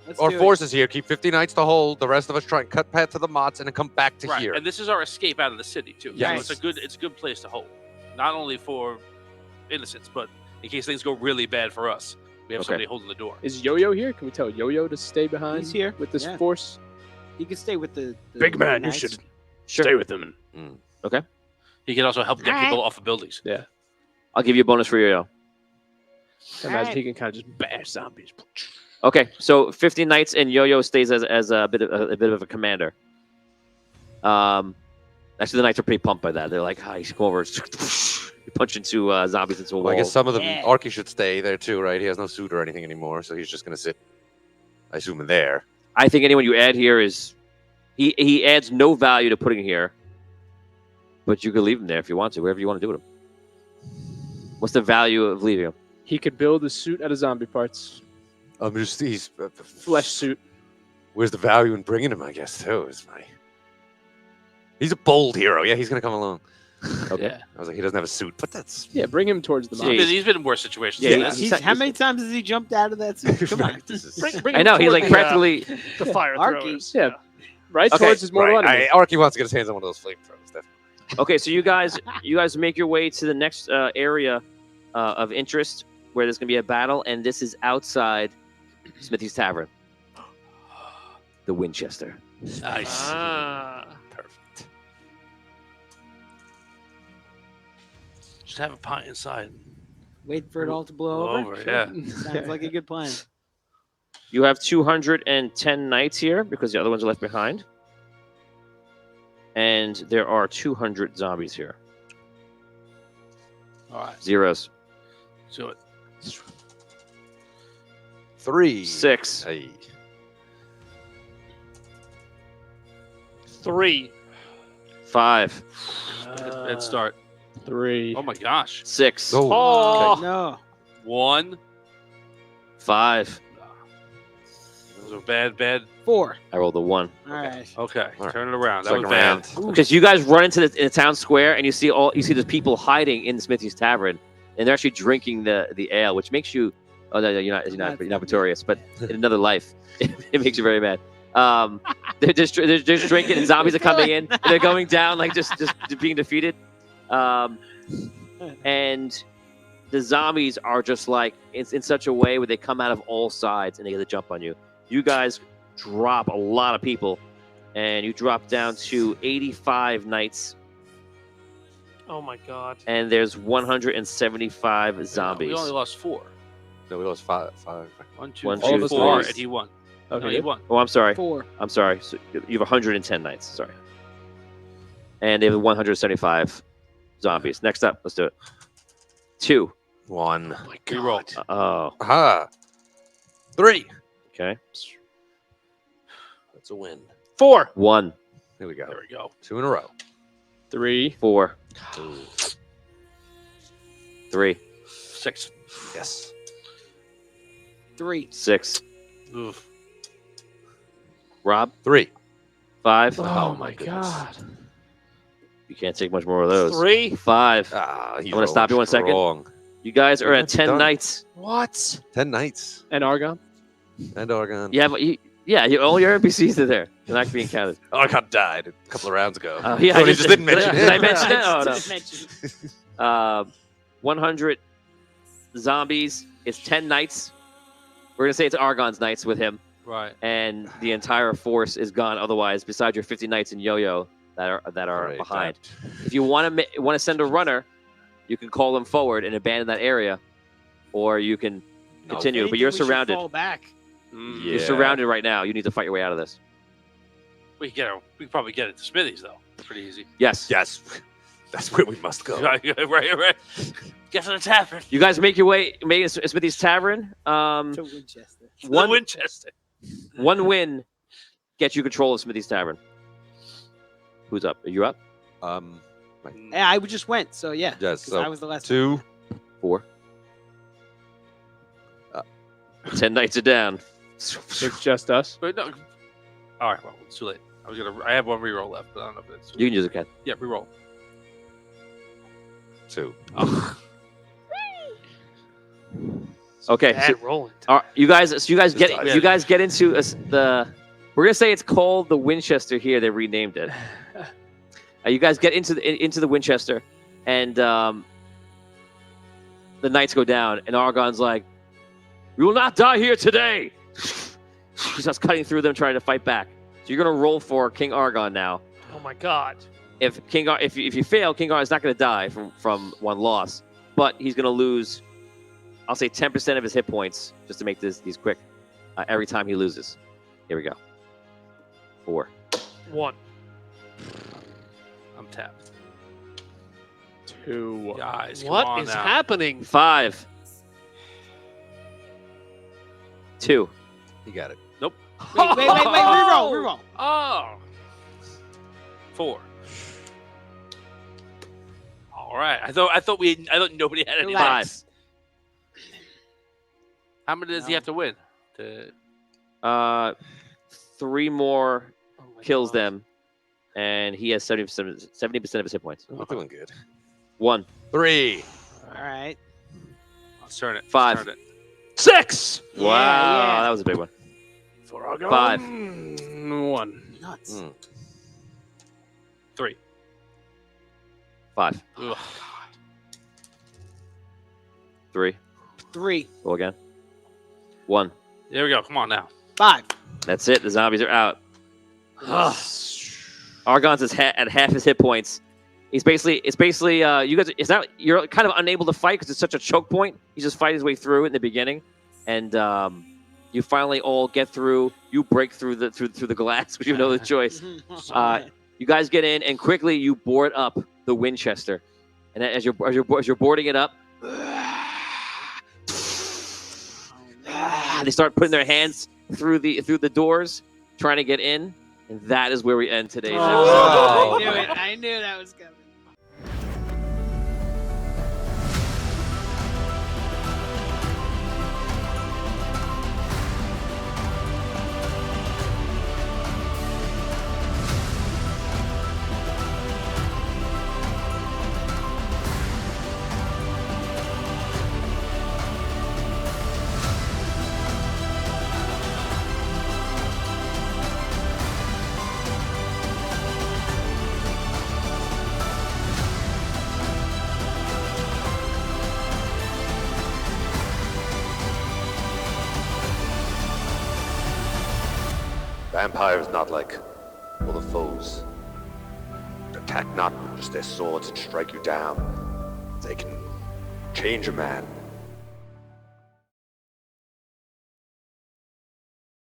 Let's our do it. forces here, keep 50 knights to hold. The rest of us try and cut path to the mots and then come back to Right, here. and this is our escape out of the city too. Yeah. So it's a good place to hold, not only for innocents, but in case things go really bad for us, we have Okay. somebody holding the door. Is Yo-Yo here? Can we tell Yo-Yo to stay behind? He's here. with this Yeah. force. You can stay with the Big man, you knights. should Sure. stay with them. He can also help get Alright. people off of buildings. I'll give you a bonus for yo. I imagine he can kind of just bash zombies. Okay, so 50 knights and Yo-Yo stays as a bit of a commander. Actually, the knights are pretty pumped by that. They're like, "Hi, you should come over." You punch into zombies into a wall. Well, I guess some of them, Yeah. Arky should stay there too, right? He has no suit or anything anymore, so he's just going to sit, I assume, in there. I think anyone you add here is he adds no value to putting here, but you could leave him there if you want to, whatever you want to do with him. What's the value of leaving him? He could build a suit out of zombie parts. He's Flesh suit. Where's the value in bringing him? I guess too. He's a bold hero. Yeah, he's going to come along. Okay. Yeah. I was like, he doesn't have a suit, but that's Yeah, bring him towards the Yeah, mob. He's been in worse situations. Yeah, than he's- this. He's, how many times has he jumped out of that suit? Come on. this is Bring I him know he's toward like the, practically. the fire Arky. throwers. Yeah. Right Okay, towards his mortal right. enemy. Arky wants to get his hands on one of those flamethrowers. Definitely. Okay, so you guys make your way to the next area of interest where there's gonna be a battle, and this is outside Smithy's Tavern, the Winchester. Nice. Ah. Perfect. Just have a pint inside. Wait for it all to blow over. Yeah. Sounds like a good plan. You have 210 knights here because the other ones are left behind, and there are 200 zombies here. All right. Zeros. Do it. 3. 6. Hey. 3. 5. Head start. 3. Oh my gosh. 6. Oh. Oh. No. 1. 5. Those are bad. 4. I rolled a 1. All right. Okay. All right. Turn it around. That Second was bad. round. Because you guys run into the town square and you see the people hiding in the Smithy's Tavern, and they're actually drinking the ale, which makes you. Oh no, you're not victorious, but in another life, it makes you very mad. They're just drinking, and zombies are coming in. And they're going down, like just being defeated. And the zombies are just like in such a way where they come out of all sides and they get to jump on you. You guys drop a lot of people, and you drop down to 85 knights. Oh my god. And there's 175 zombies. We only lost 4. No, we lost five. 1, 2, One, 3, two, 4, three. and he won. Okay. No, he won. Oh, I'm sorry. 4. I'm sorry. So you have 110 knights. Sorry. And they have 175 zombies. Next up, let's do it. 2. 1. Oh my Reroll. god. Oh, Aha. 3. okay. That's a win. 4. 1, Here we go. There we go. 2 in a row. 3. 4, Ooh. 3, 6. Yes. 3. 6. Oof. Rob, 3. 5. Oh, my my goodness. god. You can't take much more of those. 3. 5. Ah, I'm gonna stop you 1 second. Strong. You guys are We're at 10 done. knights. What? 10 knights. And Argon? And Argon. All your NPCs are there. They're not being counted. Argon died a couple of rounds ago. Yeah, Tony just didn't mention Did I it. mention it? Oh, no. Didn't mention it. 100 zombies. It's 10 knights. We're gonna say it's Argon's knights with him, Right. and the entire force is gone. Otherwise, besides your 50 knights and Yo-Yo that are Alright, behind. If you want to send a runner, you can call them forward and abandon that area, or you can No. continue. Anything But you're we should surrounded. Fall back. Mm. You're Yeah. surrounded right now. You need to fight your way out of this. We can probably get it to Smithy's though. Pretty easy. Yes. Yes. That's where we must go. Right. Get to the tavern. You guys make your way. Make Smithy's Tavern. To Winchester. One Winchester. One win gets you control of Smithy's Tavern. Who's up? Are you up? Yeah, I just went, so yeah. Yes. 'cause So I was the last 2. 4. 10 knights are down. It's just us. But no. All right. Well, it's too late. I have 1 reroll left, but I don't know if it's. You can use a cat. Yeah, reroll. 2. Okay. Bad rolling. You guys get dice. you guys get into the. We're gonna say it's called the Winchester here. They renamed it. You guys get into the Winchester, and the knights go down, and Argon's like, "We will not die here today." He starts cutting through them, trying to fight back. So you're gonna roll for King Argon now. Oh my god. If you fail, King Argon is not gonna die from one loss, but he's gonna lose. I'll say 10% of his hit points just to make these quick. Every time he loses. Here we go. 4. 1. I'm tapped. 2. Guys, come What on is now. happening? 5. 2. You got it. Wait, reroll. Oh. 4. All right. I thought nobody had any. Relax. 5. How many does he No. have to win? To 3 more Oh my kills God. them, and he has 70% of his hit points. We're doing good. 1. 3. All right. Let's turn it. 5. Let's turn it. 6. Wow, yeah. that was a big one. For Argon. 5. 1. Nuts. 3. 5. Ugh. 3. 3. Go again. 1. There we go. Come on now. 5. That's it. The zombies are out. Argon's at half his hit points. It's basically you guys. It's not you're kind of unable to fight because it's such a choke point. He's just fighting his way through in the beginning, and you finally all get through. You break through the glass, which you have no other choice. You guys get in, and quickly you board up the Winchester, and as you're boarding it up, they start putting their hands through the doors, trying to get in, and that is where we end today's episode. Oh. I knew it. I knew that was coming. vampires not like other foes. They attack not with just their swords and strike you down. They can change a man